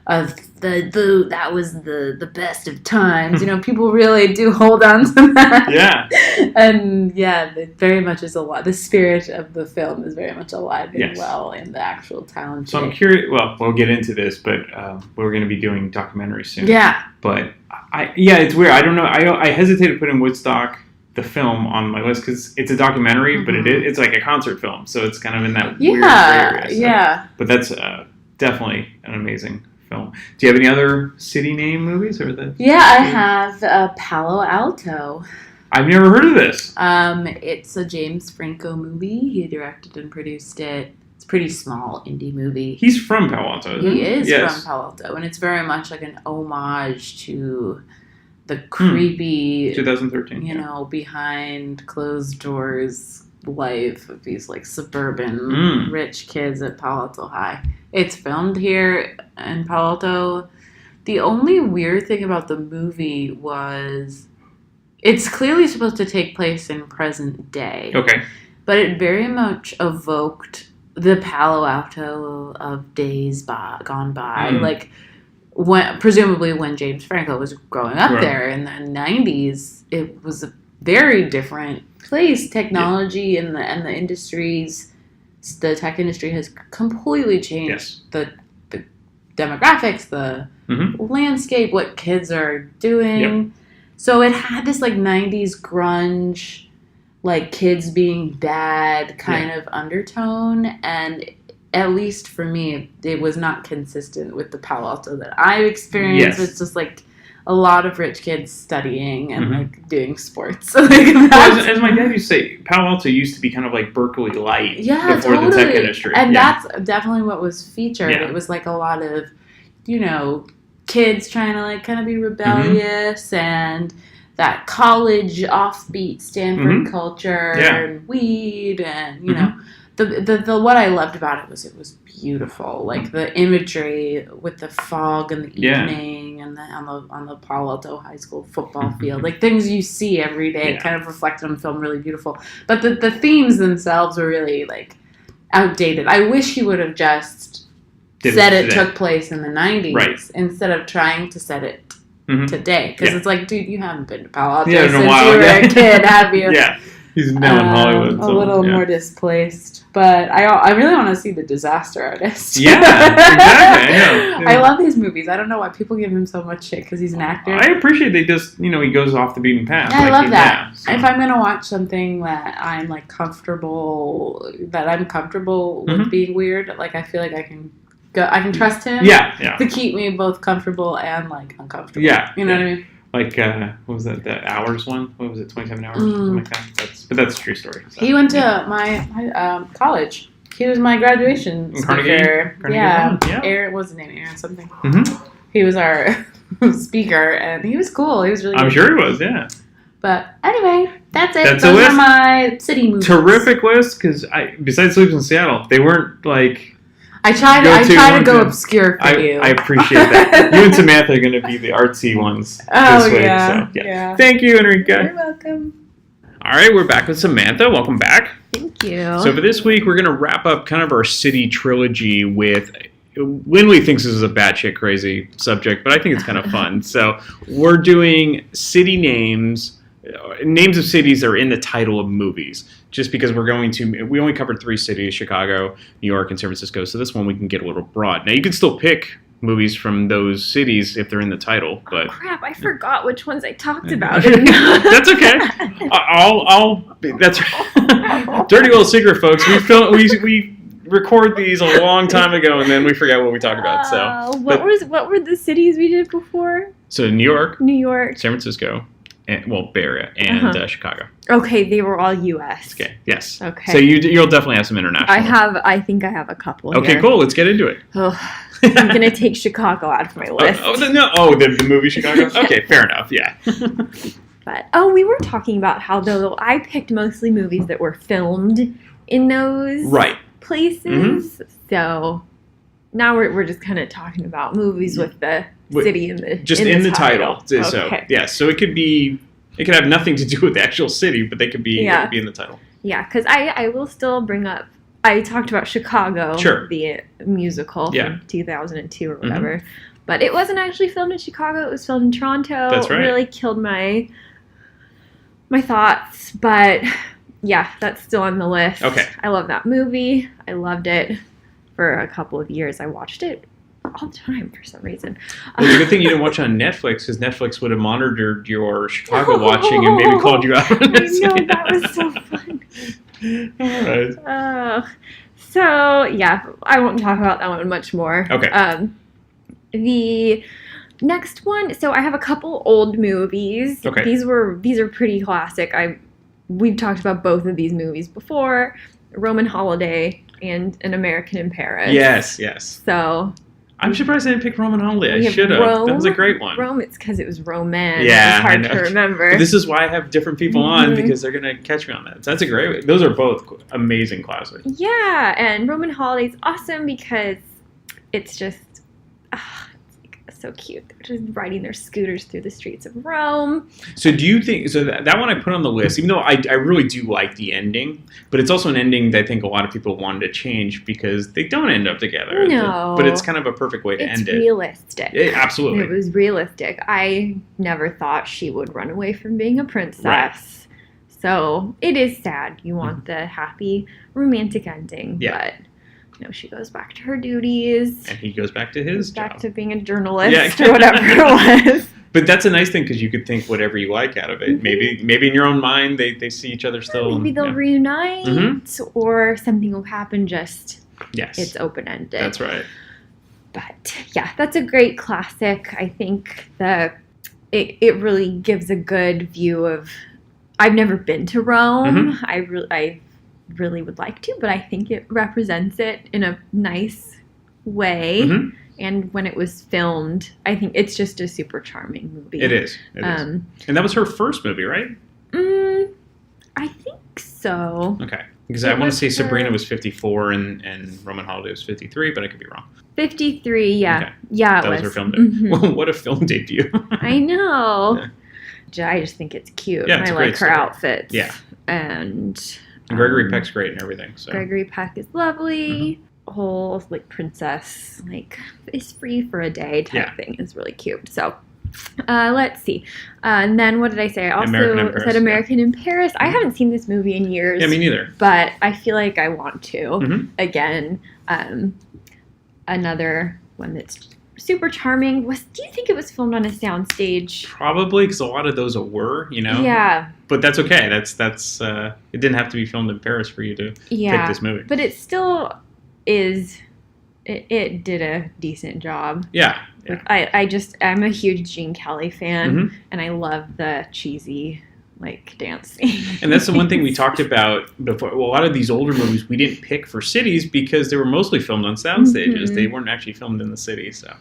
of that was the best of times. People really do hold on to that. Yeah. And it very much is alive. The spirit of the film is very much alive and well in the actual town. So I'm curious. Well, we'll get into this, but we're going to be doing documentaries soon. Yeah. But it's weird. I don't know. I hesitate to put in Woodstock the film on my list because it's a documentary, but it's like a concert film, so it's kind of in that weird area. So. Yeah. But that's definitely an amazing film. Do you have any other city name movies or the? Yeah, I have Palo Alto. I've never heard of this. It's a James Franco movie. He directed and produced it. It's a pretty small indie movie. He's from Palo Alto. He is from Palo Alto, and it's very much like an homage to the creepy 2013. Behind closed doors life of these suburban rich kids at Palo Alto High. It's filmed here in Palo Alto. The only weird thing about the movie was it's clearly supposed to take place in present day. Okay. But it very much evoked the Palo Alto of days gone by. Presumably when James Franco was growing up there in the 90s, it was a very different place. Technology and the industries, the tech industry has completely changed the demographics, the landscape, what kids are doing. Yep. So it had this 90s grunge, kids being bad kind of undertone, and at least for me, it was not consistent with the Palo Alto that I experienced. It's just a lot of rich kids studying and doing sports. As my dad used to say, Palo Alto used to be kind of like Berkeley light before the tech industry. And that's definitely what was featured. Yeah. It was a lot of, kids trying to kind of be rebellious and that college offbeat Stanford culture and weed and, the what I loved about it was beautiful. The imagery with the fog in the evening and on the Palo Alto High School football field, things you see every day, kind of reflected on film, really beautiful. But the themes themselves were really outdated. I wish he would have just said it took place in the 90s instead of trying to set it today. Because it's like, dude, you haven't been to Palo Alto since you were a kid, have you? Yeah. He's now in Hollywood. A little more displaced. But I really want to see The Disaster Artist. Yeah, exactly. I know. I love his movies. I don't know why people give him so much shit because he's an actor. I appreciate they just, he goes off the beaten path. Yeah, I love that. So. If I'm going to watch something that I'm like comfortable with being weird, like I feel like I can trust him to keep me both comfortable and like uncomfortable. Yeah. You know what I mean? Like, what was that? The Hours one? What was it? 27 Hours? Something like that. That's a true story. So. He went to my college. He was my graduation speaker. Carnegie yeah. Aaron, what's his name? Aaron something. Mm-hmm. He was our speaker, and he was cool. He was really good. I'm sure he was, yeah. But anyway, that's it. Those are my city movies. Terrific list, because besides Sleeps in Seattle, they weren't like... I try to go obscure for you. I appreciate that. You and Samantha are going to be the artsy ones this week. Yeah. Thank you, Enrica. You're welcome. All right, we're back with Samantha. Welcome back. Thank you. So for this week, we're going to wrap up kind of our city trilogy with... Winley thinks this is a batshit crazy subject, but I think it's kind of fun. So we're doing city names of cities that are in the title of movies. Just because we only covered 3 cities, Chicago, New York, and San Francisco, so this one we can get a little broad. Now, you can still pick movies from those cities if they're in the title, but... Oh, crap, I forgot which ones I talked about. That's okay. That's dirty little secret, folks. We record these a long time ago, and then we forget what we talk about, so... What were the cities we did before? So, New York, San Francisco, Bay Area, and Chicago. Okay, they were all U.S. Okay, yes. Okay. So you'll definitely have some international. I think I have a couple Okay, here. cool. Let's get into it. Oh, I'm going to take Chicago out of my list. The movie Chicago? Okay, fair enough, yeah. But, we were talking about how, though, I picked mostly movies that were filmed in those places. Mm-hmm. So now we're just kind of talking about movies with the city in the title. So so it could have nothing to do with the actual city, but they could be in the title. Yeah, because I will still bring up. I talked about Chicago, the musical from 2002 or whatever, but it wasn't actually filmed in Chicago. It was filmed in Toronto. That's right. It really killed my thoughts, but yeah, that's still on the list. Okay. I love that movie. I loved it for a couple of years. I watched it all the time for some reason. Well, it's a good thing you didn't watch on Netflix, because Netflix would have monitored your Chicago watching and maybe called you out on it. I know, that was so fun. All right. So, yeah, I won't talk about that one much more. Okay. The next one, so I have a couple old movies. Okay. These are pretty classic. We've talked about both of these movies before, Roman Holiday and An American in Paris. Yes. So... I'm surprised I didn't pick Roman Holiday. I should have. That was a great one. Rome, it's because it was Roman. Yeah, it's hard to remember. This is why I have different people on, because they're going to catch me on that. So that's a great... Those are both amazing classics. Yeah, and Roman Holiday's awesome because it's just... so cute. They're just riding their scooters through the streets of Rome. So do you think... So that one I put on the list, even though I really do like the ending, but it's also an ending that I think a lot of people wanted to change because they don't end up together. No. But it's kind of a perfect way to end it. It's realistic. Absolutely. It was realistic. I never thought she would run away from being a princess. Right. So it is sad. You want the happy romantic ending, but... she goes back to her duties. And he goes back to his job. Back to being a journalist or whatever it was. But that's a nice thing because you could think whatever you like out of it. Mm-hmm. Maybe in your own mind they see each other still. Maybe they'll reunite or something will happen it's open-ended. That's right. But yeah, that's a great classic. I think it really gives a good view of... I've never been to Rome. I really would like to, but I think it represents it in a nice way. And when it was filmed, I think it's just a super charming movie. It is. And that was her first movie, right? I think so. Okay. Because I want to say Sabrina was 54 and Roman Holiday was 53, but I could be wrong. 53, yeah. Okay. Yeah, that was her film debut. Well, what a film debut. I know. Yeah. I just think it's cute. Yeah, it's I a great like her story. outfits. Yeah. And And Gregory Peck's great and everything. So Gregory Peck is lovely. Whole like princess like is free for a day type thing is really cute. So let's see. And then what did I say? I also said American in Paris. I haven't seen this movie in years. Yeah, me neither. But I feel like I want to. Again, another one that's super charming. Do you think it was filmed on a soundstage? Probably, because a lot of those were, Yeah. But that's okay. That's it didn't have to be filmed in Paris for you to pick this movie. But it still is. It did a decent job. Yeah. Like, I'm a huge Gene Kelly fan, and I love the cheesy like dance scene. And that's the one thing we talked about before. Well, a lot of these older movies we didn't pick for cities because they were mostly filmed on sound stages. They weren't actually filmed in the city. So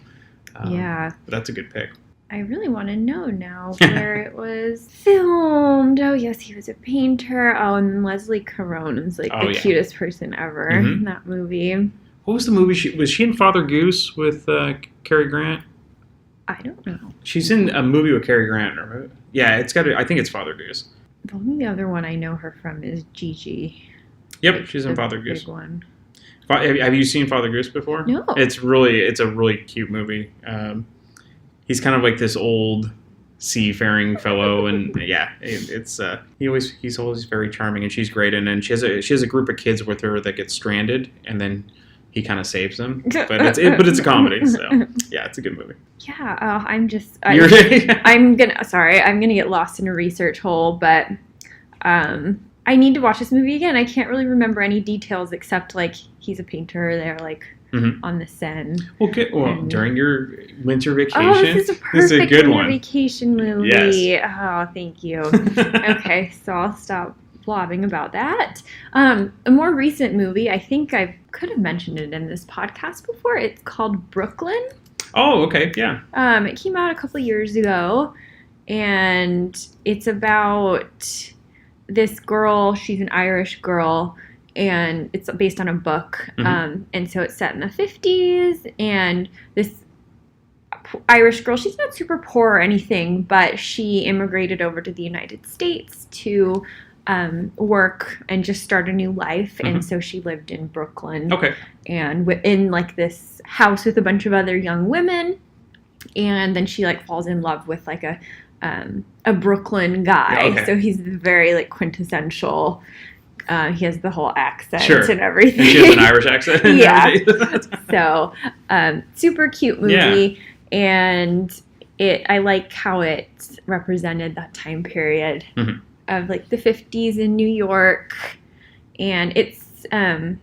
but that's a good pick. I really want to know now where it was filmed. Oh, yes, he was a painter. Oh, and Leslie Caron is like the cutest person ever in that movie. What was the movie? Was she in Father Goose with Cary Grant? I don't know. She's in a movie with Cary Grant. Yeah, I think it's Father Goose. The only other one I know her from is Gigi. Yep, she's in Father Goose. Big one. Have you seen Father Goose before? No. It's a really cute movie. He's kind of like this old seafaring fellow, and he's always very charming, and she's great. And then she has a group of kids with her that get stranded, and then he kind of saves them. But it's a comedy, so yeah, it's a good movie. Yeah, I'm gonna get lost in a research hole, but I need to watch this movie again. I can't really remember any details except like he's a painter. They're like on the Seine. Well, during your winter vacation. Oh, this is a perfect good winter one. Vacation movie. Yes. Oh, thank you. Okay, so I'll stop blabbing about that. A more recent movie, I think I could have mentioned it in this podcast before. It's called Brooklyn. Oh, okay, yeah. It came out a couple of years ago, and it's about this girl. She's an Irish girl, and it's based on a book. And so it's set in the 50s, and this Irish girl, she's not super poor or anything, but she immigrated over to the United States to work and just start a new life. And so she lived in Brooklyn. Okay. And in like this house with a bunch of other young women. And then she like falls in love with like a Brooklyn guy. Okay. So he's very like quintessential. He has the whole accent and everything. And she has an Irish accent. Yeah. So super cute movie. Yeah. And I like how it represented that time period. Of like the 50s in New York, and it's I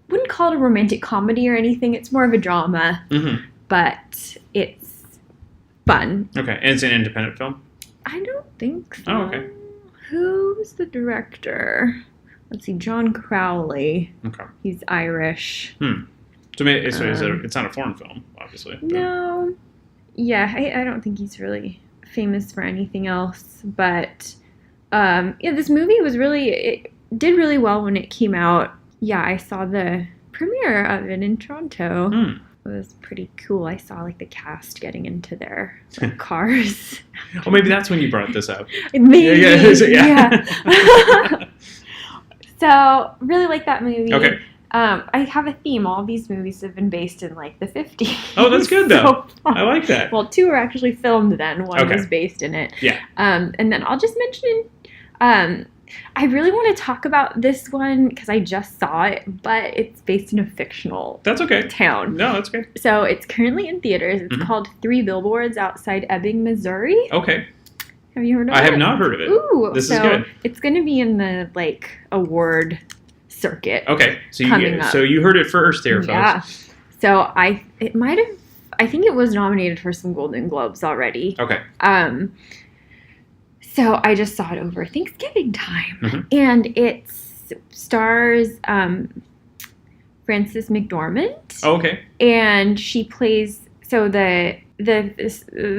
wouldn't call it a romantic comedy or anything. It's more of a drama, but it's fun. Okay, and it's an independent film? I don't think so. Oh, okay. Who's the director? Let's see, John Crowley. Okay. He's Irish. So it's not a foreign film, obviously. But. No. Yeah, I don't think he's really famous for anything else, but this movie it did really well when it came out. I saw the premiere of it in Toronto. It was pretty cool. I saw like the cast getting into their cars. Oh, maybe that's when you brought this up. Maybe. Yeah. So really like that movie. Okay. I have a theme. All these movies have been based in like the 50s. Oh, that's good though. I like that. Well, 2 were actually filmed then. One was based in it. Yeah. And then I'll just mention, I really want to talk about this one because I just saw it, but it's based in a fictional town. No, that's good. So it's currently in theaters. It's called 3 Billboards Outside Ebbing, Missouri. Okay. Have you heard of it? I have not heard of it. Ooh. This is good. It's going to be in the like award circuit. Okay, so you heard it first there, folks. Yeah. So I think it was nominated for some Golden Globes already. Okay. So I just saw it over Thanksgiving time, and it stars Frances McDormand. Oh, okay. And she plays the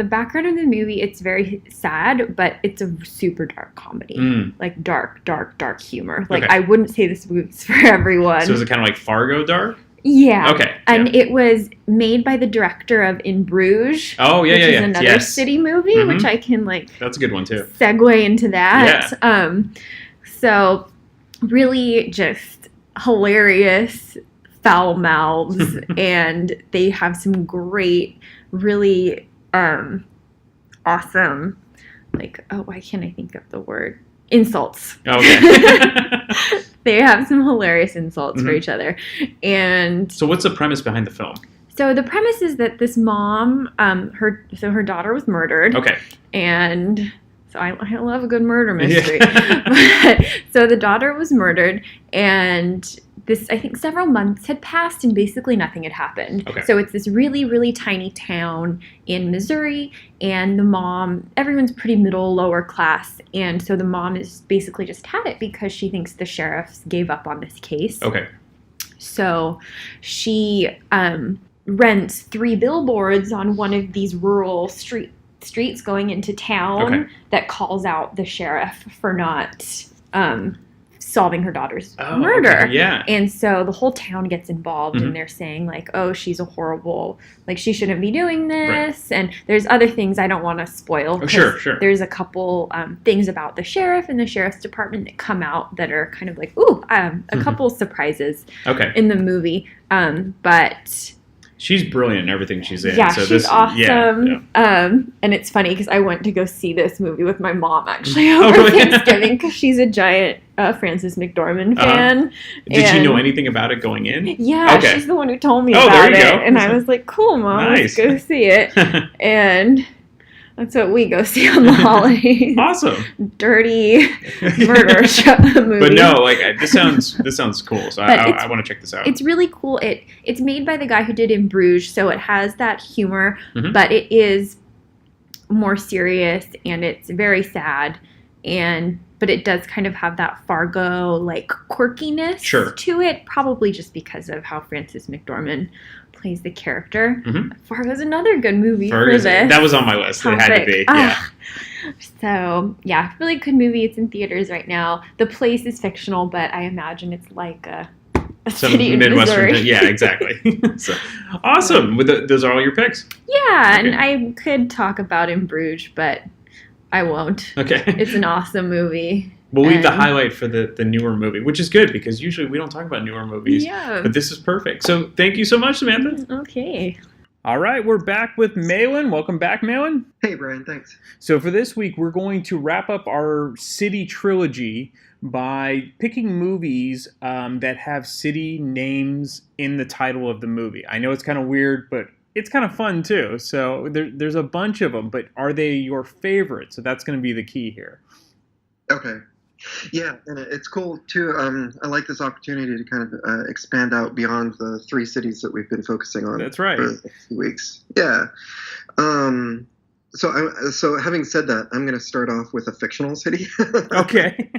background of the movie, it's very sad, but it's a super dark comedy. Like dark humor. Like I wouldn't say this movie's for everyone. So is it kind of like Fargo dark? Yeah. Okay. And it was made by the director of In Bruges. Oh, yeah, which yeah, is yeah. another Yes. city movie, which I can That's a good one too. Segue into that. Yeah. So really just hilarious foul mouths, and they have some great, really awesome, why can't I think of the word? Insults. Okay. They have some hilarious insults for each other. And so what's the premise behind the film? So the premise is that this mom, her daughter was murdered. Okay. And so I love a good murder mystery. Yeah. So the daughter was murdered, and I think several months had passed, and basically nothing had happened. Okay. So it's this really, really tiny town in Missouri, and the mom, everyone's pretty middle, lower class, and so the mom is basically just had it because she thinks the sheriffs gave up on this case. Okay. So she rents 3 billboards on one of these rural streets going into town that calls out the sheriff for not solving her daughter's murder. Okay. Yeah. And so the whole town gets involved, and they're saying oh, she's a horrible, she shouldn't be doing this. Right. And there's other things I don't want to spoil. Oh, sure. There's a couple things about the sheriff and the sheriff's department that come out that are kind of a couple surprises in the movie. But she's brilliant in everything she's in. Yeah, so she's awesome. Yeah. And it's funny because I went to go see this movie with my mom actually over Thanksgiving because she's a giant Frances McDormand fan. Did she know anything about it going in? Yeah, she's the one who told me about there you it. Go. And I was like, cool, Mom, nice. Let's go see it. And that's what we go see on the holidays. Awesome. Dirty murder movie. But no, this sounds cool. So I want to check this out. It's really cool. It's made by the guy who did In Bruges, so it has that humor, but it is more serious, and it's very sad, but it does kind of have that Fargo quirkiness to it, probably just because of how Frances McDormand plays the character. Fargo's another good movie for this. That was on my list. Topic. It had to be. Yeah. So, yeah, really good movie. It's in theaters right now. The place is fictional, but I imagine it's like a city in Midwestern. Missouri. Yeah, exactly. So, awesome. Those are all your picks? Yeah, and I could talk about In Bruges, but I won't. Okay. It's an awesome movie. We'll leave the highlight for the newer movie, which is good because usually we don't talk about newer movies. Yeah. But this is perfect. So thank you so much, Samantha. Okay. All right, we're back with Malin. Welcome back, Malin. Hey, Brian, thanks. So for this week, we're going to wrap up our city trilogy by picking movies that have city names in the title of the movie. I know it's kind of weird, but it's kind of fun too. So there's a bunch of them, but are they your favorite? So that's going to be the key here. Okay. Yeah, and it's cool too. I like this opportunity to kind of expand out beyond the 3 cities that we've been focusing on. That's right. For a few weeks. Yeah. So having said that, I'm going to start off with a fictional city. Okay.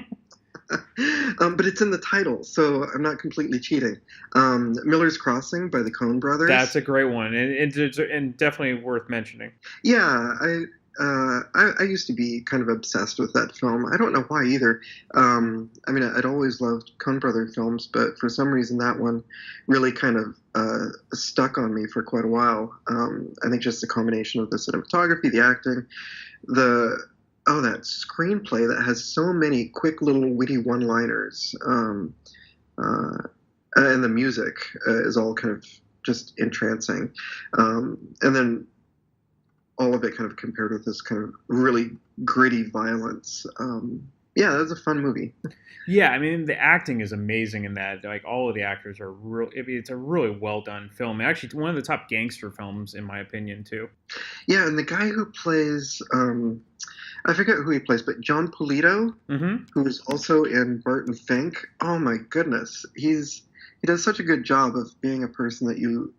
But it's in the title, so I'm not completely cheating. Miller's Crossing by the Coen Brothers. That's a great one, and definitely worth mentioning. Yeah, I used to be kind of obsessed with that film. I don't know why either. I mean, I'd always loved Coen Brother films, but for some reason that one really kind of stuck on me for quite a while. I think just the combination of the cinematography, the acting, that screenplay that has so many quick little witty one-liners, and the music is all kind of just entrancing. And then all of it kind of compared with this kind of really gritty violence. Yeah, that was a fun movie. Yeah, I mean, the acting is amazing in that. All of the actors are real. I mean, it's a really well done film. Actually, it's one of the top gangster films, in my opinion, too. Yeah, and the guy who plays, I forget who he plays, but John Polito, who's also in Barton Fink. Oh my goodness, he does such a good job of being a person that you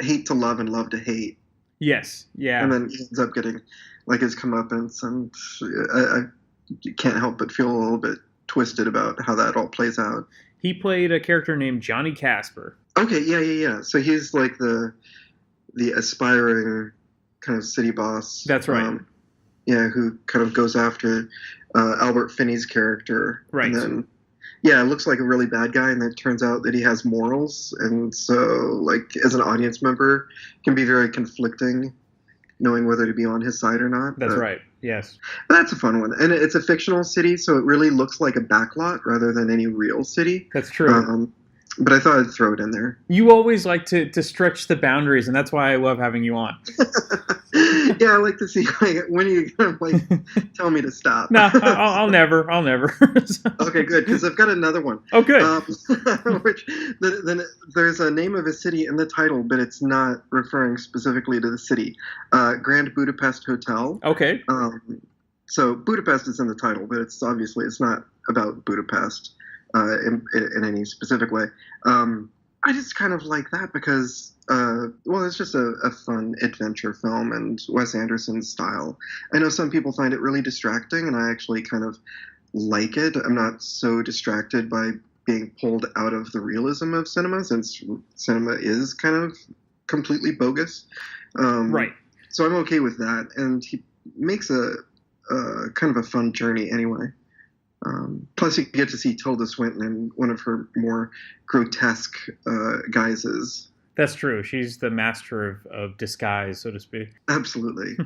hate to love and love to hate. Yes, yeah. And then he ends up getting his comeuppance, and I can't help but feel a little bit twisted about how that all plays out. He played a character named Johnny Casper. Okay, yeah. So he's like the aspiring kind of city boss. That's right. Who kind of goes after Albert Finney's character. Right. And then yeah, it looks like a really bad guy, and it turns out that he has morals, and so like as an audience member, it can be very conflicting, knowing whether to be on his side or not. That's right. Yes. But that's a fun one, and it's a fictional city, so it really looks like a backlot rather than any real city. That's true. But I thought I'd throw it in there. You always like to stretch the boundaries, and that's why I love having you on. Yeah, I like to see when are you gonna tell me to stop. No, I'll never. Okay, good, because I've got another one. Oh, good. Which there's a name of a city in the title, but it's not referring specifically to the city. Grand Budapest Hotel. Okay. So Budapest is in the title, but it's not about Budapest in any specific way. I just kind of like that because, it's just a fun adventure film and Wes Anderson's style. I know some people find it really distracting, and I actually kind of like it. I'm not so distracted by being pulled out of the realism of cinema, since cinema is kind of completely bogus. Right. So I'm okay with that, and he makes a kind of a fun journey anyway. Plus, you get to see Tilda Swinton in one of her more grotesque guises. That's true. She's the master of disguise, so to speak. Absolutely.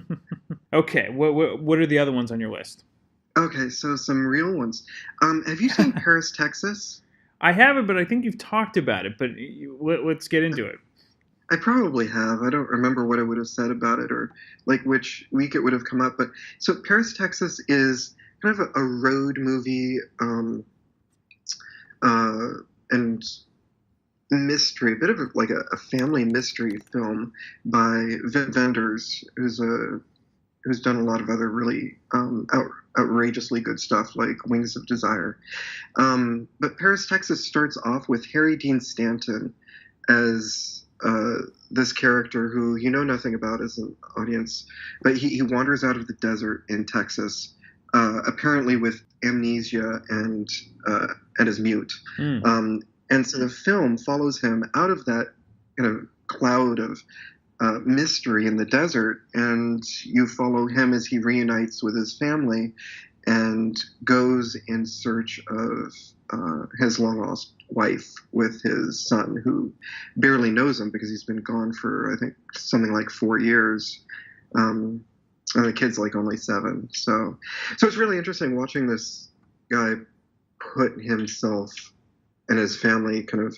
Okay, what are the other ones on your list? Okay, so some real ones. Have you seen Paris, Texas? I haven't, but I think you've talked about it. But let's get into it. I probably have. I don't remember what I would have said about it or like which week it would have come up. But so Paris, Texas is kind of a road movie and mystery, a bit of like a family mystery film by Vin Wenders, who's done a lot of other really outrageously good stuff like Wings of Desire. But Paris, Texas starts off with Harry Dean Stanton as this character who you know nothing about as an audience, but he wanders out of the desert in Texas, apparently with amnesia and is mute. And so the film follows him out of that kind of cloud of mystery in the desert, and you follow him as he reunites with his family and goes in search of his long-lost wife with his son, who barely knows him because he's been gone for, I think, something like 4 years. And the kid's like only 7. So it's really interesting watching this guy put himself and his family kind of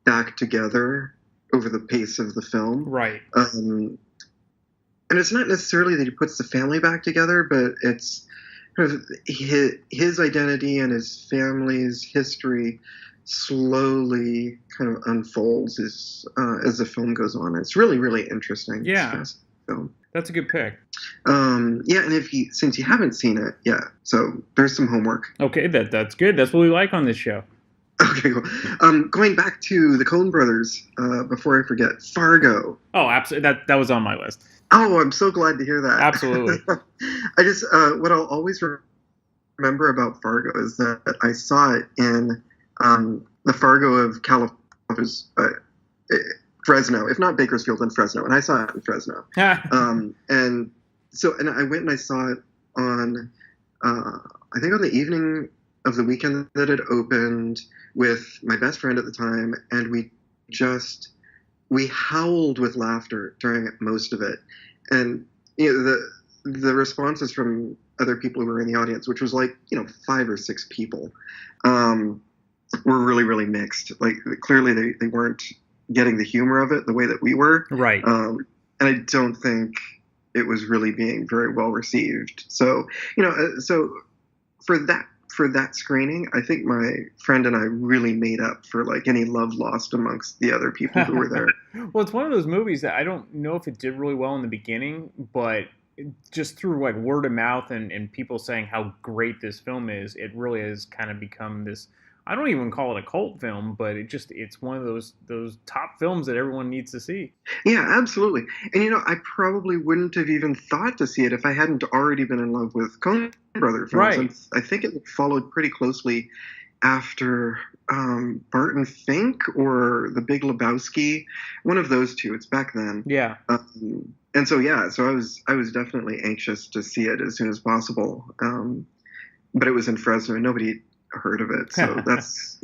back together over the pace of the film. Right. And it's not necessarily that he puts the family back together, but it's kind of his identity and his family's history slowly kind of unfolds as the film goes on. It's really, really interesting. Yeah. Film. That's a good pick. Yeah, and since you haven't seen it, yeah, so there's some homework. Okay, that's good. That's what we like on this show. Okay, cool. Going back to the Coen Brothers, before I forget, Fargo. Oh, absolutely. That was on my list. Oh, I'm so glad to hear that. Absolutely. I just, what I'll always remember about Fargo is that I saw it in the Fargo of California, Fresno, if not Bakersfield, then Fresno, and I saw it in Fresno. And I went and I saw it on, I think on the evening of the weekend that it opened with my best friend at the time, and we howled with laughter during most of it. And the responses from other people who were in the audience, which was like 5 or 6 people, were really, really mixed. Like clearly they weren't getting the humor of it the way that we were. Right. And I don't think it was really being very well received. So so for that screening, I think my friend and I really made up for like any love lost amongst the other people who were there. Well, it's one of those movies that I don't know if it did really well in the beginning, but just through like word of mouth and people saying how great this film is, it really has kind of become this, I don't even call it a cult film, but it's one of those top films that everyone needs to see. Yeah, absolutely. And I probably wouldn't have even thought to see it if I hadn't already been in love with Coen Brother films. Right. And I think it followed pretty closely after Barton Fink or The Big Lebowski, one of those two. It's back then. Yeah. And so I was definitely anxious to see it as soon as possible. But it was in Fresno, and nobody heard of it. So that's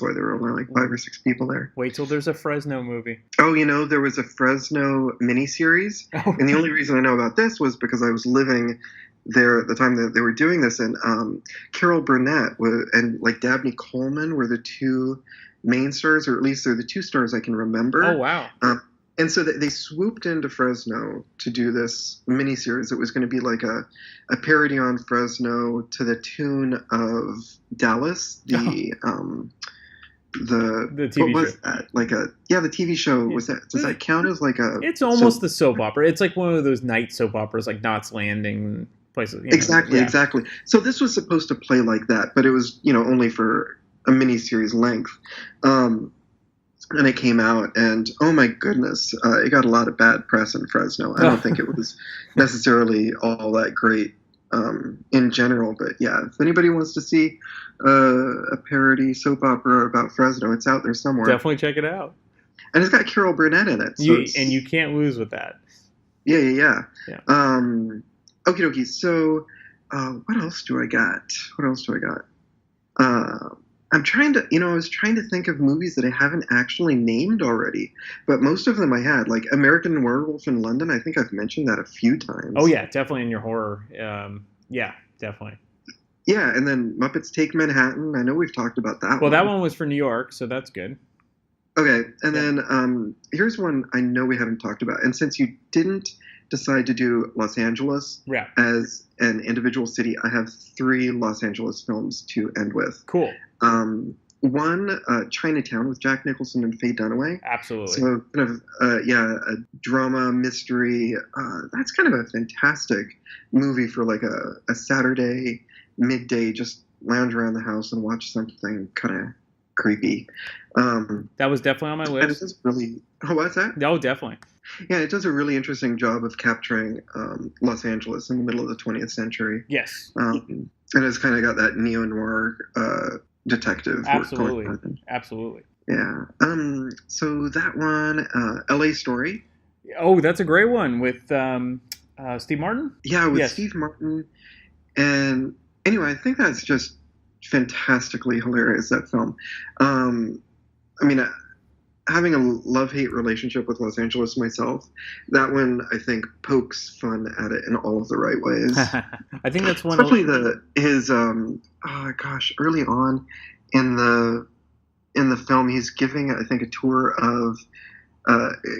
why there were only like 5 or 6 people there. Wait till there's a Fresno movie. Oh, there was a Fresno miniseries. Oh. And the only reason I know about this was because I was living there at the time that they were doing this, and Carol Burnett and like Dabney Coleman were the 2 main stars, or at least they're the 2 stars I can remember. Oh, wow. And so they swooped into Fresno to do this miniseries. It was going to be like a parody on Fresno to the tune of Dallas, the TV what was show. That? The TV show. Was that, does that count as like a? It's almost the soap opera. It's like one of those night soap operas, like Knots Landing places. Exactly. So this was supposed to play like that, but it was only for a miniseries length. And it came out, and oh my goodness, it got a lot of bad press in Fresno. I don't think it was necessarily all that great in general, but yeah, if anybody wants to see a parody soap opera about Fresno, it's out there somewhere. Definitely check it out. And it's got Carol Burnett in it. So you can't lose with that. Yeah. Okie dokie. So what else do I got? I'm trying to, I was trying to think of movies that I haven't actually named already, but most of them I had. Like American Werewolf in London, I think I've mentioned that a few times. Oh yeah, definitely in your horror. Yeah, definitely. Yeah, and then Muppets Take Manhattan. I know we've talked about that one. Well, that one was for New York, so that's good. Okay, and then here's one I know we haven't talked about. And since you didn't decide to do Los Angeles as an individual city, I have 3 Los Angeles films to end with. Cool. One, Chinatown with Jack Nicholson and Faye Dunaway. Absolutely. So kind of, a drama, mystery. That's kind of a fantastic movie for like a Saturday midday, just lounge around the house and watch something kind of creepy. That was definitely on my list. And it does really, what's that? Oh, definitely. Yeah, it does a really interesting job of capturing Los Angeles in the middle of the 20th century. Yes. And it's kind of got that neo-noir detective. Absolutely. Yeah. So that one, L.A. Story. Oh, that's a great one with Steve Martin? Yeah, with Steve Martin. And anyway, I think that's just fantastically hilarious, that film. Having a love-hate relationship with Los Angeles myself, that one, I think, pokes fun at it in all of the right ways. I think that's one. Especially his early on in the film, he's giving, I think, a tour of,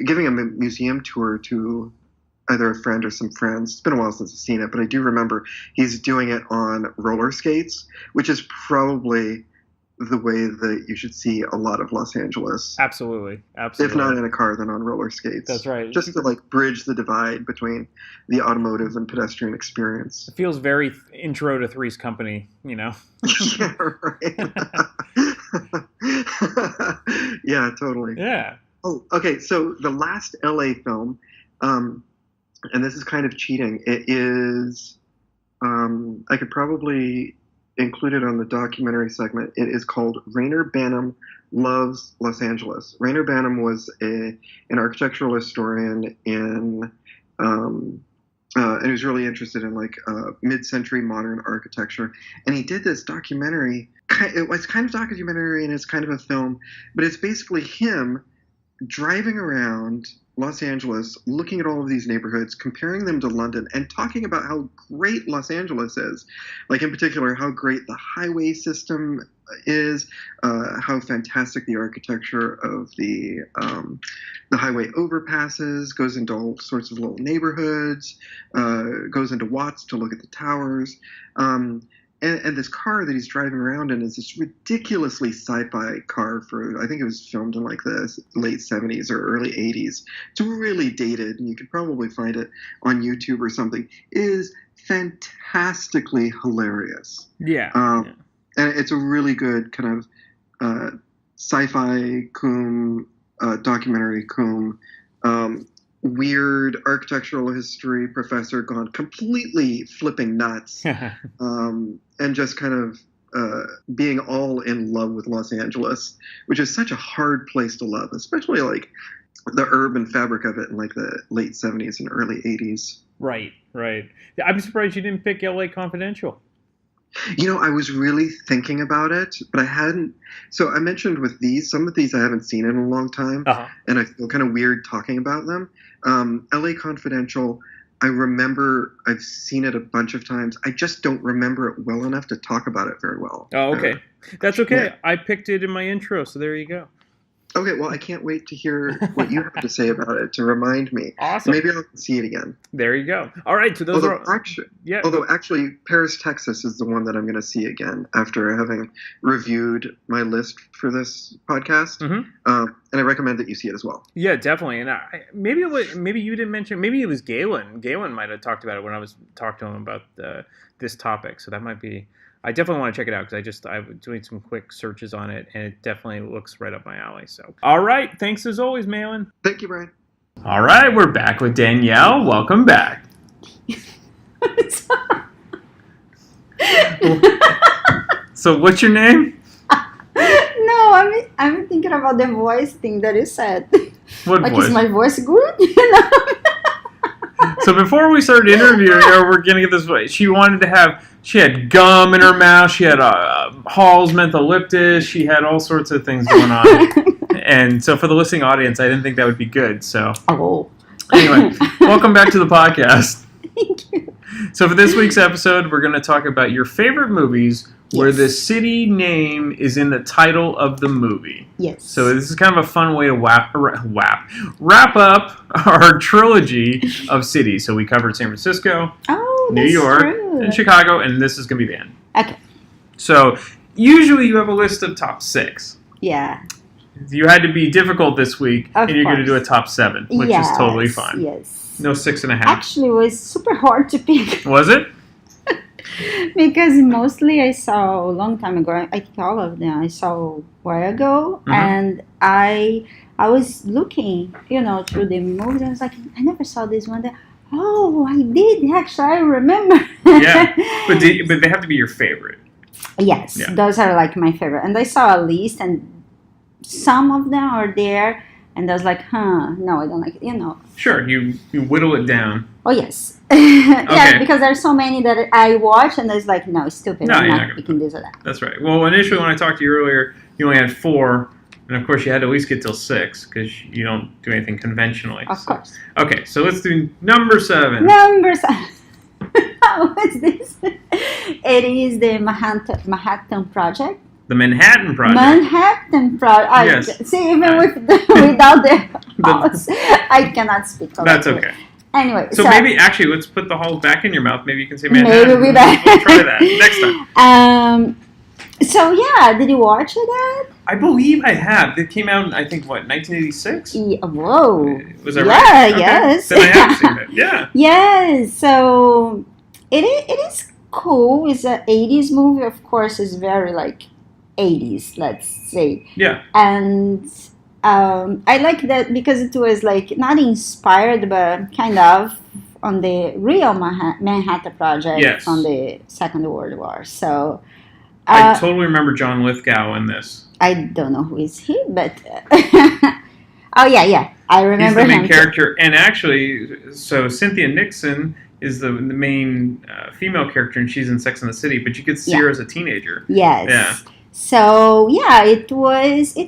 giving a museum tour to either a friend or some friends. It's been a while since I've seen it, but I do remember he's doing it on roller skates, which is probably the way that you should see a lot of Los Angeles. Absolutely. If not in a car, then on roller skates. That's right. Just to like bridge the divide between the automotive and pedestrian experience. It feels very intro to Three's Company, Yeah, right. Yeah, totally. Yeah. Oh, okay. So the last LA film, and this is kind of cheating. It is, I could probably included on the documentary segment. It is called Rainer Banham Loves Los Angeles. Rainer Banham was an architectural historian and he was really interested in like mid-century modern architecture. And he did this documentary. It was kind of documentary and it's kind of a film, but it's basically him driving around Los Angeles, looking at all of these neighborhoods, comparing them to London, and talking about how great Los Angeles is. Like, in particular, how great the highway system is, how fantastic the architecture of the highway overpasses, goes into all sorts of little neighborhoods, goes into Watts to look at the towers. And this car that he's driving around in is this ridiculously sci-fi car for, I think it was filmed in like the late 70s or early 80s. It's really dated, and you could probably find it on YouTube or something. It is fantastically hilarious. Yeah. And it's a really good kind of sci-fi documentary weird architectural history professor gone completely flipping nuts and just kind of being all in love with Los Angeles, which is such a hard place to love, especially like the urban fabric of it in like the late 70s and early 80s. Right. I'm surprised you didn't pick LA Confidential. I was really thinking about it, but I hadn't. So I mentioned with some of these I haven't seen in a long time, and I feel kind of weird talking about them. L.A. Confidential, I remember I've seen it a bunch of times. I just don't remember it well enough to talk about it very well. Oh, okay. That's okay. Yeah. I picked it in my intro, so there you go. Okay, well, I can't wait to hear what you have to say about it to remind me. Awesome. Maybe I'll see it again. There you go. All right, so those Although actually, Paris, Texas is the one that I'm going to see again after having reviewed my list for this podcast. Mm-hmm. And I recommend that you see it as well. Yeah, definitely. And maybe you didn't mention. Maybe it was Galen. Galen might have talked about it when I was talking to him about this topic. So that might be. I definitely want to check it out because I was doing some quick searches on it, and it definitely looks right up my alley. So, all right. Thanks as always, Malin. Thank you, Brian. All right. We're back with Danielle. Welcome back. So, what's your name? No, I'm thinking about the voice thing that you said. What voice? Is my voice good? So before we started interviewing her, we're going to get this way. She had gum in her mouth. She had Hall's mentholyptus. She had all sorts of things going on. And so for the listening audience, I didn't think that would be good. So anyway, welcome back to the podcast. Thank you. So for this week's episode, we're going to talk about your favorite movies where the city name is in the title of the movie. Yes. So this is kind of a fun way to wrap up our trilogy of cities. So we covered San Francisco, New York, and Chicago, and this is going to be the end. Okay. So usually you have a list of top 6. Yeah. You had to be difficult this week, and you're going to do a top 7, which is totally fine. Yes. No 6.5. Actually, it was super hard to pick. Was it? Because mostly I saw a long time ago. I think all of them I saw a while ago, and I was looking, through the movies. And I was like, I never saw this one. Oh, I did actually. I remember. Yeah, but they have to be your favorite. Yes, those are like my favorite. And I saw a list, and some of them are there. And I was like, no, I don't like it, Sure, you whittle it down. Oh, yes. Yeah, because there's so many that I watch, and I was like, no, it's stupid. No, I'm not picking this or that. That's right. Well, initially when I talked to you earlier, you only had 4, and of course you had to at least get till 6, because you don't do anything conventionally. Of course. Okay, so let's do number 7. Number 7. What's this? It is the Manhattan Project. The Manhattan Project. Manhattan Project. Yes. See, even without the house, I cannot speak. That's okay. Anyway, so maybe actually let's put the halls back in your mouth. Maybe you can say Manhattan. Maybe we'll try that next time. So yeah, did you watch that? I believe I have. It came out in, I think, 1986? Yeah, whoa. Was that right? Okay. Yes. Then I have seen it. Yeah. Yes. So it is cool. It's an 80s movie. Of course, it's very 80s, let's say. Yeah. And I like that because it was not inspired, but kind of on the real Manhattan Project from the Second World War. So I totally remember John Lithgow in this. I don't know who is he, but oh yeah, I remember him. He's the main character, and actually, so Cynthia Nixon is the main female character, and she's in Sex and the City, but you could see her as a teenager. Yes. Yeah. So yeah, it was an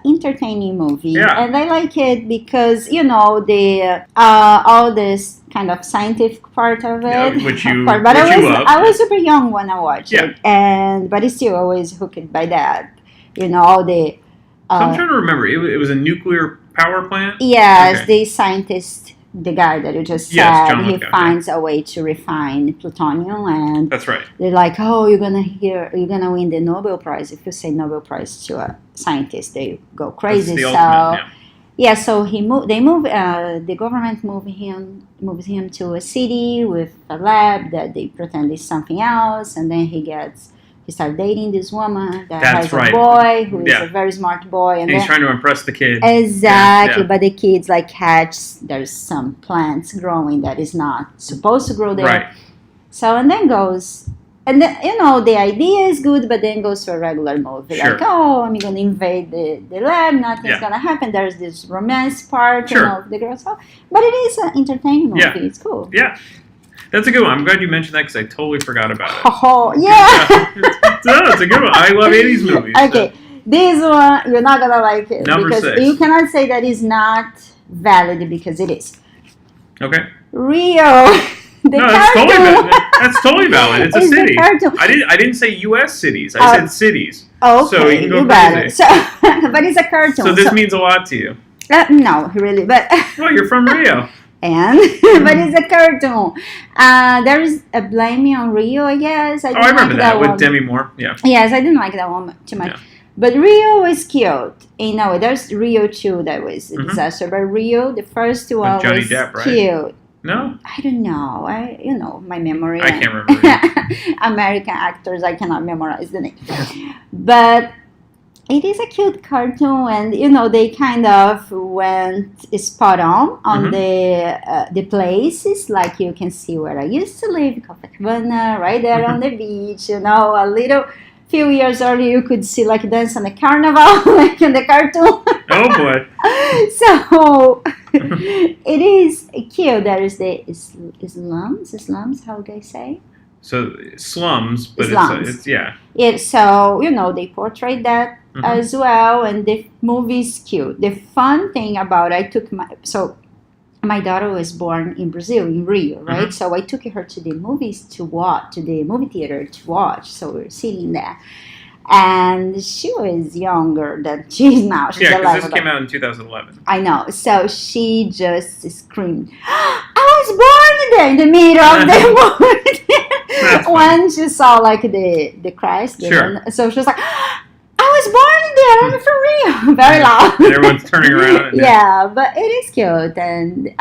entertaining movie, and I like it because the all this kind of scientific part of it. Which you but I was super young when I watched it, but it's still always hooked by that. All the. So I'm trying to remember. It was a nuclear power plant. Yes, the scientist. The guy that you just said, he finds a way to refine plutonium, and that's right. They're like, "Oh, you're gonna win the Nobel Prize." If you say Nobel Prize to a scientist, they go crazy. That's the ultimate, so the government moves him to a city with a lab that they pretend is something else, and then he starts dating this woman that has a boy who is a very smart boy. And he's trying to impress the kid. Exactly, but the kids catch there's some plants growing that is not supposed to grow there. Right. So, and then goes, and then, the idea is good, but then goes to a regular movie. Sure. I'm going to invade the lab, nothing's going to happen. There's this romance part, of the girls. But it is an entertaining movie. It's cool. Yeah. That's a good one. I'm glad you mentioned that because I totally forgot about it. Oh, yeah. It's a good one. I love 80s movies. Okay, this one, you're not going to like it. Number because 6. You cannot say that is not valid because it is. Okay. Rio. That's totally valid. It's a city. I didn't say U.S. cities. I said cities. Okay, so you can go crazy. So, but it's a cartoon. So this means a lot to you. No, really, but... Well, you're from Rio. And but it's a cartoon. There is a blaming on Rio, I guess. I remember that with Demi Moore. Yeah. Yes, I didn't like that one too much. Yeah. But Rio was cute. There's Rio 2 that was a disaster. But Rio, the first one with Johnny was Depp, right? cute. No? I don't know. My memory. I can't remember. American actors, I cannot memorize the name. But it is a cute cartoon, and they kind of went spot on the places. Like you can see where I used to live, Copacabana, right there on the beach. A little few years earlier, you could see like dance on the carnival, like in the cartoon. Oh boy! So it is cute. There is the slums. How do they say? So slums, but slums. It's yeah. So they portrayed that as well, and the movie is cute. The fun thing about my daughter was born in Brazil, in Rio, right? So I took her to the movies to the movie theater to watch. So we were sitting there, and she was younger than she is now. She's 11. Because this came out in 2011. I know. So she just screamed, "I was born there!" in the middle of the movie. When she saw like the Christ, so she was like, I was born there. I'm from Rio. Very loud. And everyone's turning around. Yeah, but it is cute. And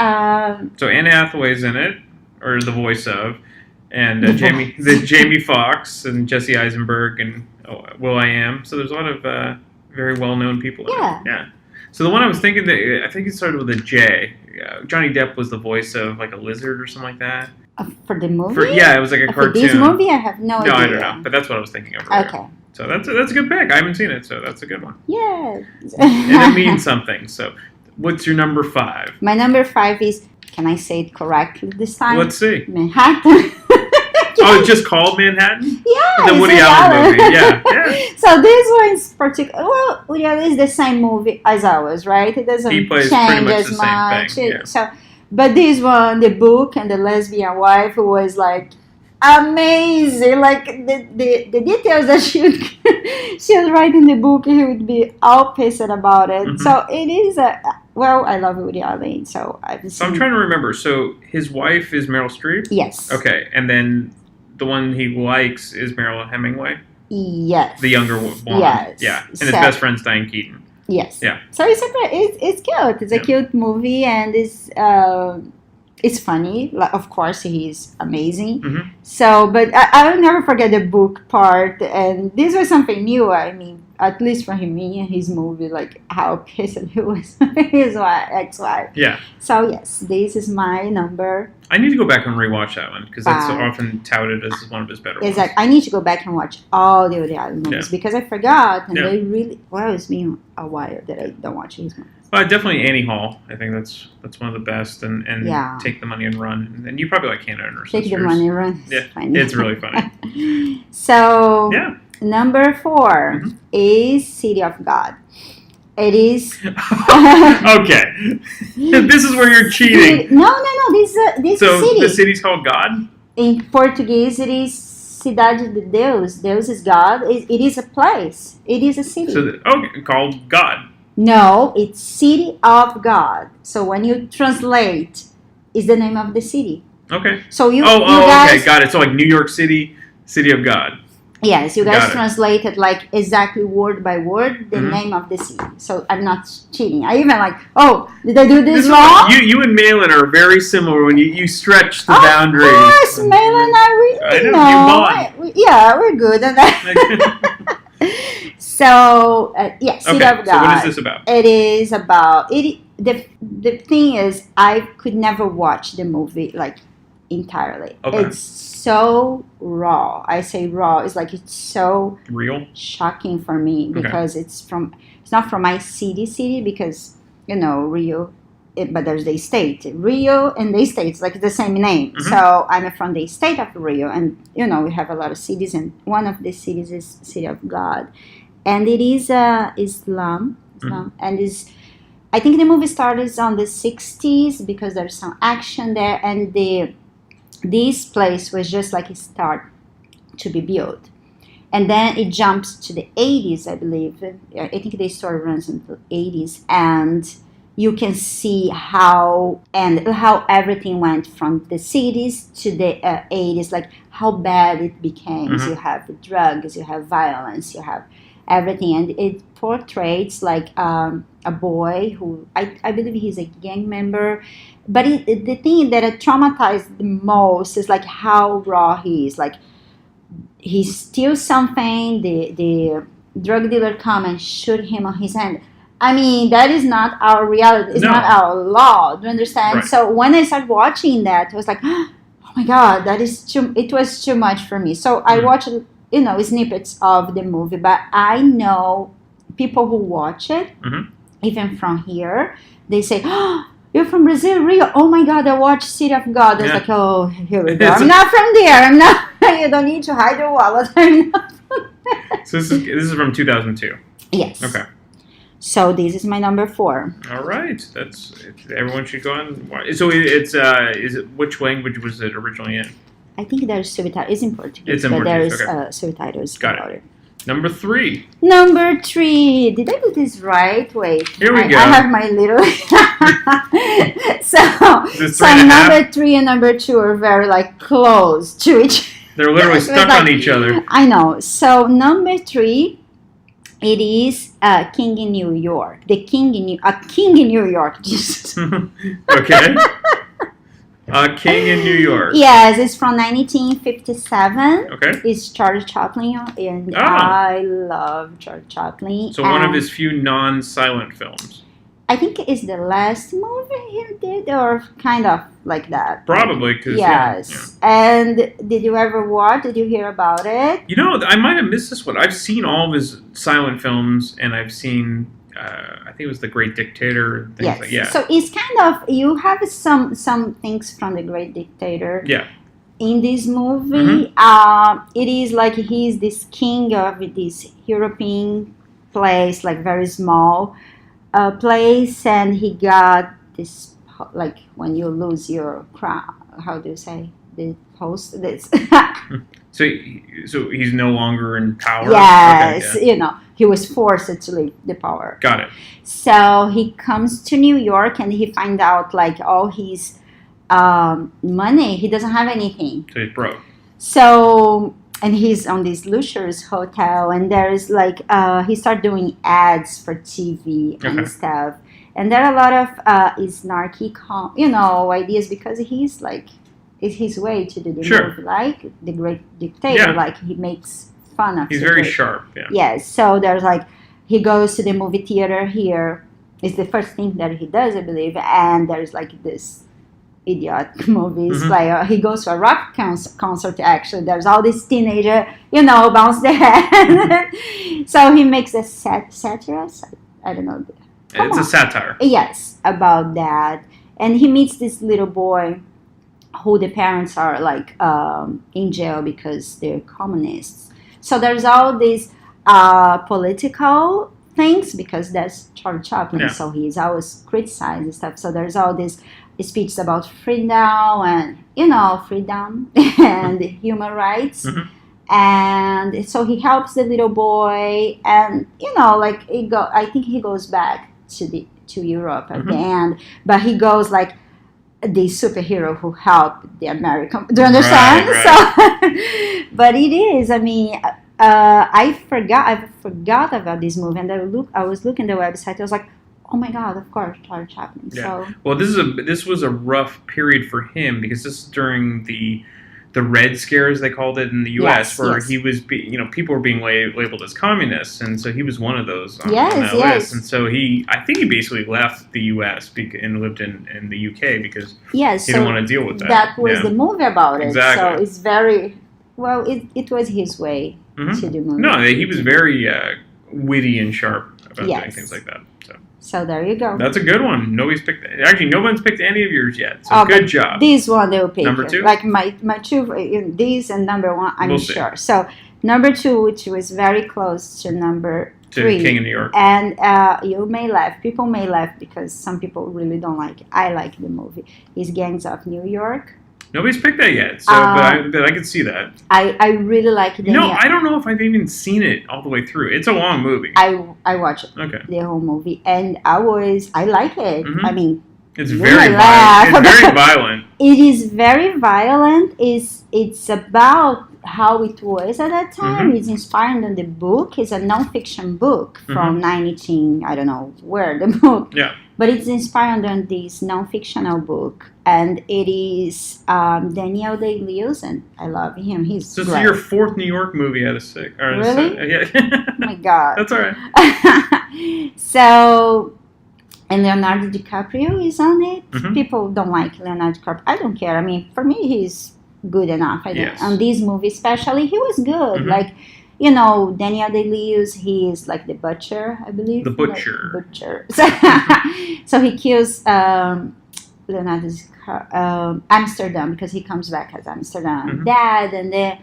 so Anne Hathaway's in it, or the voice of, and Jamie Foxx and Jesse Eisenberg and Will.i.am. So there's a lot of very well-known people in it. Yeah. So the one I was thinking, I think it started with a J. Johnny Depp was the voice of like a lizard or something like that. For the movie? It was like a cartoon. For this movie, I have no idea. No, I don't know, but that's what I was thinking of. Okay. So that's a good pick. I haven't seen it, so that's a good one. Yes. And it means something. So what's your number 5? My number 5 is, can I say it correctly this time? Let's see. Manhattan. Oh, it's just called Manhattan? Yeah. The Woody Allen movie. Yeah. So this one is particular. Well, Woody Allen is the same movie as ours, right? It doesn't change as much. So, but this one, the book and the lesbian wife was like amazing. Like the details that she would write in the book, he would be all pissed about it. So it is I love Woody Allen. So I'm trying to remember. So his wife is Meryl Streep? Yes. Okay, and then the one he likes is Marilyn Hemingway? Yes. The younger one. Yes. Yeah, and his best friend's Diane Keaton. Yes. Yeah. So it's cute. It's a cute movie, and it's funny. Of course, he's amazing. So, but I'll never forget the book part. And this was something new. I mean, at least for him and his movie, like how pissed he was his ex-wife. Yeah. So yes, this is my number. I need to go back and rewatch that one because it's often touted as one of his better ones. Exactly. I need to go back and watch all the Woody Allen movies because I forgot, and they really. Well, it's been a while that I don't watch his movies. Definitely Annie Hall. I think that's one of the best, and Take the Money and Run. And you probably like Hannah and her Sisters. Take the Money and Run. Yeah, it's really funny. So number 4 is City of God. It is okay. This is where you're cheating. No. This city. The city's called God. In Portuguese, it is Cidade de Deus. Deus is God. It is a place. It is a city. So called God. No, it's City of God. So when you translate, is the name of the city. Okay. So you guys, okay, got it. So like New York City, City of God. Yes, you guys translated like exactly word by word the name of the city. So I'm not cheating. I even did I do this wrong? You and Malin are very similar when you stretch the boundaries. Of course, Malin and I, we're good at that. So, City of God. So what is this about? It is about the thing is, I could never watch the movie entirely. Okay. It's so raw. I say raw. It's it's so real, shocking for me because it's not from my city because Rio but there's the state, Rio, and the state. It's like the same name. Mm-hmm. So I'm from the state of Rio, and we have a lot of cities, and one of the cities is City of God, and it is Islam, and is. I think the movie started on the 60s because there's some action there, and this place was just like a start to be built. And then it jumps to the 80s, I believe. I think the story runs until the 80s, and you can see how everything went from the cities to the 80s, like how bad it became. You have drugs, you have violence, you have everything, and it portrays like a boy who I believe he's a gang member, but the thing that traumatized the most is like how raw he is. Like he steals something, the drug dealer come and shoot him on his hand. I mean, that is not our reality. It's not our law. Do you understand? Right. So when I started watching that, I was like, oh my God, it was too much for me. So I watched snippets of the movie, but I know people who watch it, even from here, they say, oh, you're from Brazil, Rio. Oh my God, I watched City of God. I was like, oh, here we go. I'm not from there. I'm not. You don't need to hide your wallet. I'm not from there. So this is from 2002. Yes. Okay. So this is my number 4. All right. Everyone should go on. So is it which language was it originally in? I think there's subtitles. It's in Portuguese. It's in Portuguese. But there's subtitles Got it. Number 3. Number 3. Did I do this right? Wait. Here we go. I have my little. so number 3 and number 2 are very like close to each. They're literally stuck on each other. I know. So number 3, it is King in New York. A King in New York. Jesus. Okay. King in New York. Yes, it's from 1957. Okay. It's Charlie Chaplin, and I love Charlie Chaplin. So one of his few non-silent films. I think it's the last movie he did, or kind of like that. Probably, because yes. Yeah. And did you ever watch? Did you hear about it? I might have missed this one. I've seen all of his silent films, and I've seen. I think it was The Great Dictator. Yes. So it's kind of, you have some things from The Great Dictator. Yeah. In this movie, it is like he's this king of this European place, like very small place, and he got this, like when you lose your crown, how do you say, the post, this. So he's no longer in power? Yes, okay, yeah. He was forced to leave the power. Got it. So he comes to New York and he finds out like all his money, he doesn't have anything. So he's broke. So, and he's on this luxurious hotel, and there's like, he started doing ads for TV and stuff. And there are a lot of snarky, ideas, because he's like, it's his way to do the movie, like The Great Dictator. Like he makes fun of. He's very sharp. Yeah. Yes. So there's like, he goes to the movie theater here. It's the first thing that he does, I believe. And there's like this idiot movies. Like he goes to a rock concert. Actually, there's all these teenager, bounce their head. So he makes a satire. I don't know. It's a satire. Yes, about that. And he meets this little boy who the parents are like in jail because they're communists. So there's all these political things, because that's Charlie Chaplin, so he's always criticized and stuff. So there's all these speeches about freedom and freedom and human rights. And so he helps the little boy, and I think he goes back to Europe at the end, but he goes like the superhero who helped the American. Do you understand? Right. So, but it is. I mean, I forgot about this movie, and I was looking at the website. I was like, oh my God, of course, Charlie Chaplin. Yeah. So, well, this was a rough period for him, because this is during the Red Scares, they called it in the U.S., where he was, people were being labeled as communists, and so he was one of those on that list. And so I think he basically left the U.S. and lived in the U.K. because he didn't want to deal with that. That was the movie about it. Exactly. So it's very, it was his way to do movies. No, he was very witty and sharp about Yes. doing things like that. So there you go. That's a good one. Nobody's picked. Actually, no one's picked any of yours yet. So Oh, good but job. This one they'll pick. Number 2? Like my two, this and number 1, I'm We'll see. sure. So number 2, which was very close to number 3. King of New York. And you may laugh. People may laugh because some people really don't like it. I like the movie. Is Gangs of New York. Nobody's picked that yet. So, but I can see that. I really like it. No, I don't know if I've even seen it all the way through. It's a long movie. I watched it. Okay. The whole movie, and I like it. Mhm. I mean, It's you very may violent. laugh. It's very violent. It is very violent. It's about how it was at that time. Mhm. It's inspired on the book. It's a non-fiction book from 19, I don't know where the book. Yeah. But it's inspired on this non-fictional book. And it is Daniel Day-Lewis, and I love him. He's So this great. is your 4th New York movie out of 6. Or Really? Yeah. Oh my God. That's all right. So, and Leonardo DiCaprio is on it. Mhm. People don't like Leonardo DiCaprio. I don't care. I mean, for me, he's good enough. Yes. On this movie especially, he was good. Mhm. Like, Daniel Day-Lewis, he is like the butcher, I believe. The butcher. Like, butcher. So he kills Leonardo DiCaprio, Amsterdam, because he comes back as Amsterdam Mhm. dad, and then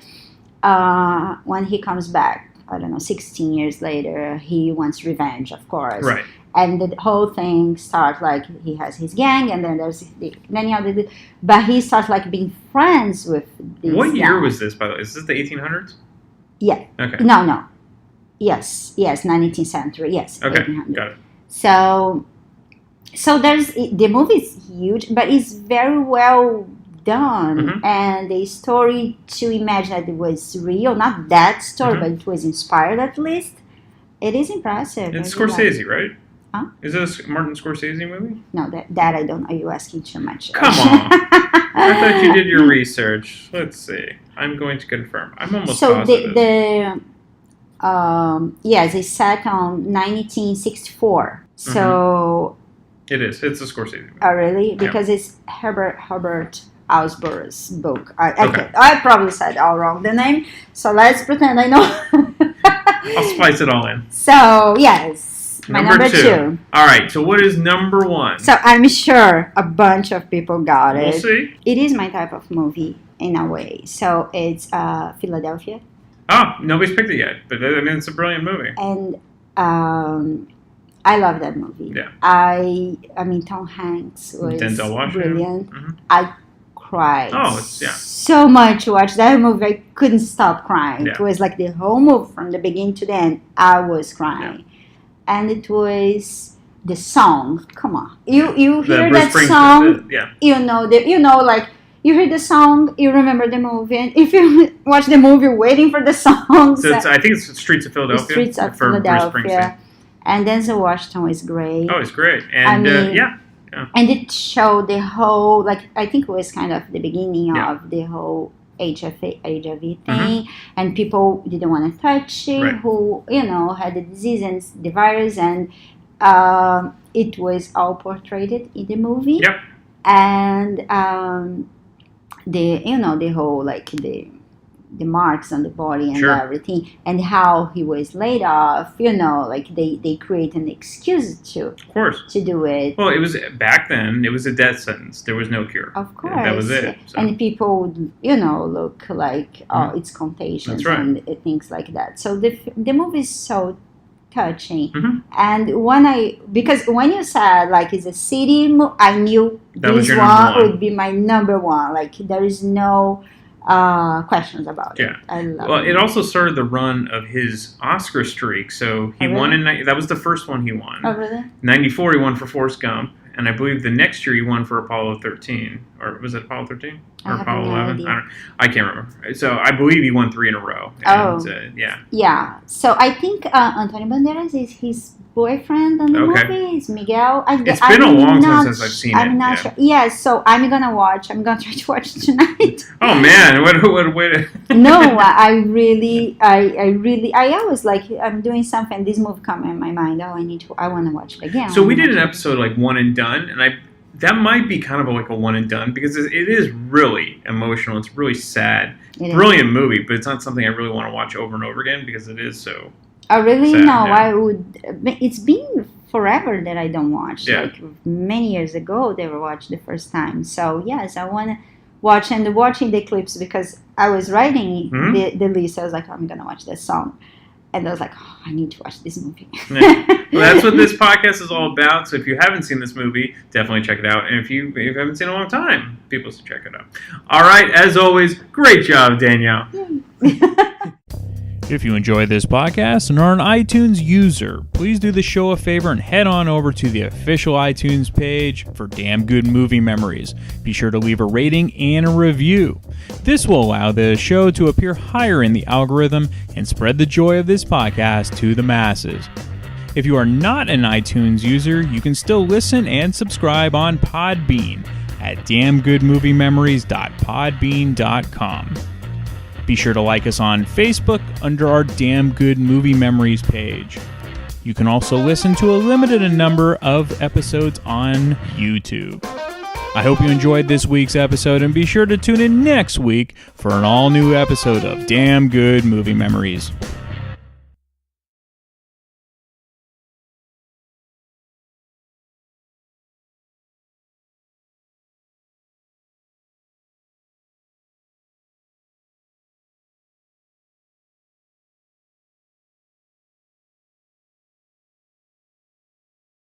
when he comes back, I don't know, 16 years later, he wants revenge, of course. Right. And the whole thing starts like he has his gang, and then there's but he starts like being friends with these What year guys. was this, by the way? Is this the 1800s? Yeah. Okay. No. Yes, 19th century. Yes. Okay, 1800. got it. So there's the movie is huge, but it's very well done, Mhm. and the story, to imagine that it was real, not that story, Mhm. but it was inspired at least. It is impressive. It's I really like Scorsese, it. right? Huh? Is this a Martin Scorsese movie? No, that I don't. Are you asking too much? Come on. I thought you did your research. Let's see. I'm going to confirm. I'm almost So positive. yes, it's set on 1964. So It is. It's a Scorsese movie. really, Yeah. because it's Herbert Ausbur's book. Okay. I probably said all wrong the name. So let's pretend I know. I'll spice it all in. So yes, my number two. All right. So what is number 1? So I'm sure a bunch of people got it. We'll see. It is my type of movie in a way. So it's Philadelphia. Oh, nobody's picked it yet, but I mean, it's a brilliant movie. And I love that movie. Yeah. I mean, Tom Hanks was Denzel Washington. brilliant. Mhm. I cried Yeah. so much to watch that movie. I couldn't stop crying. Yeah. It was like the whole movie from the beginning to the end. I was crying, and it was the song. Come on, you hear Bruce that Springsteen, song? yeah. Like. You hear the song, you remember the movie, and if you watch the movie waiting for the song, So I think it's Streets of Philadelphia. Streets of for Bruce Philadelphia, Springsteen. and Denzel Washington is great. Oh, it's great. And I mean, and it showed the whole, like, I think it was kind of the beginning of the whole HIV thing, and people didn't want to touch it, who had the disease and the virus, and it was all portrayed in the movie. Yep. And the whole, like, the marks on the body and everything, and how he was laid off, like they create an excuse to do it. Well, it was back then. It was a death sentence. There was no cure. Of course, that was it. So. And people would, look like, it's contagious. That's right. And things like that. So the movie is so touching. Mm-hmm. And because when you said like it's a city, I knew that was this your one would be my number one. Like there is no questions about it. I love it. It also started the run of his Oscar streak. So he won in that was the first one he won. Oh, really? 94 he won for Forrest Gump, and I believe the next year he won for Apollo 13, or was it Apollo 13 or Apollo 11? I can't remember. So I believe he won 3 in a row. And, yeah. So I think Antonio Banderas is his boyfriend on the movie. Is Miguel. It's been a long time since I've seen it. I'm not sure. Yeah, so I'm gonna try to watch it tonight. Oh man, what way to... No, I always like, I'm doing something, this movie come in my mind, I want to watch it again. So we did an episode like One and Done, and that might be kind of like a one and done, because it is really emotional. It's really sad. Brilliant movie, but it's not something I really want to watch over and over again because it is so I really sad, know. yeah. I would. It's been forever that I don't watch. Yeah. Like many years ago, they were watched the first time. So yes, I want to watch, and watching the clips because I was writing the list. I was like, I'm gonna watch this song, and I was like, oh, I need to watch this movie. Yeah. Well, that's what this podcast is all about. So if you haven't seen this movie, definitely check it out. And if you haven't seen it in a long time, people should check it out. All right, as always, great job, Danielle. If you enjoyed this podcast and are an iTunes user, please do the show a favor and head on over to the official iTunes page for Damn Good Movie Memories. Be sure to leave a rating and a review. This will allow the show to appear higher in the algorithm and spread the joy of this podcast to the masses. If you are not an iTunes user, you can still listen and subscribe on Podbean at damngoodmoviememories.podbean.com. Be sure to like us on Facebook under our Damn Good Movie Memories page. You can also listen to a limited number of episodes on YouTube. I hope you enjoyed this week's episode, and be sure to tune in next week for an all-new episode of Damn Good Movie Memories.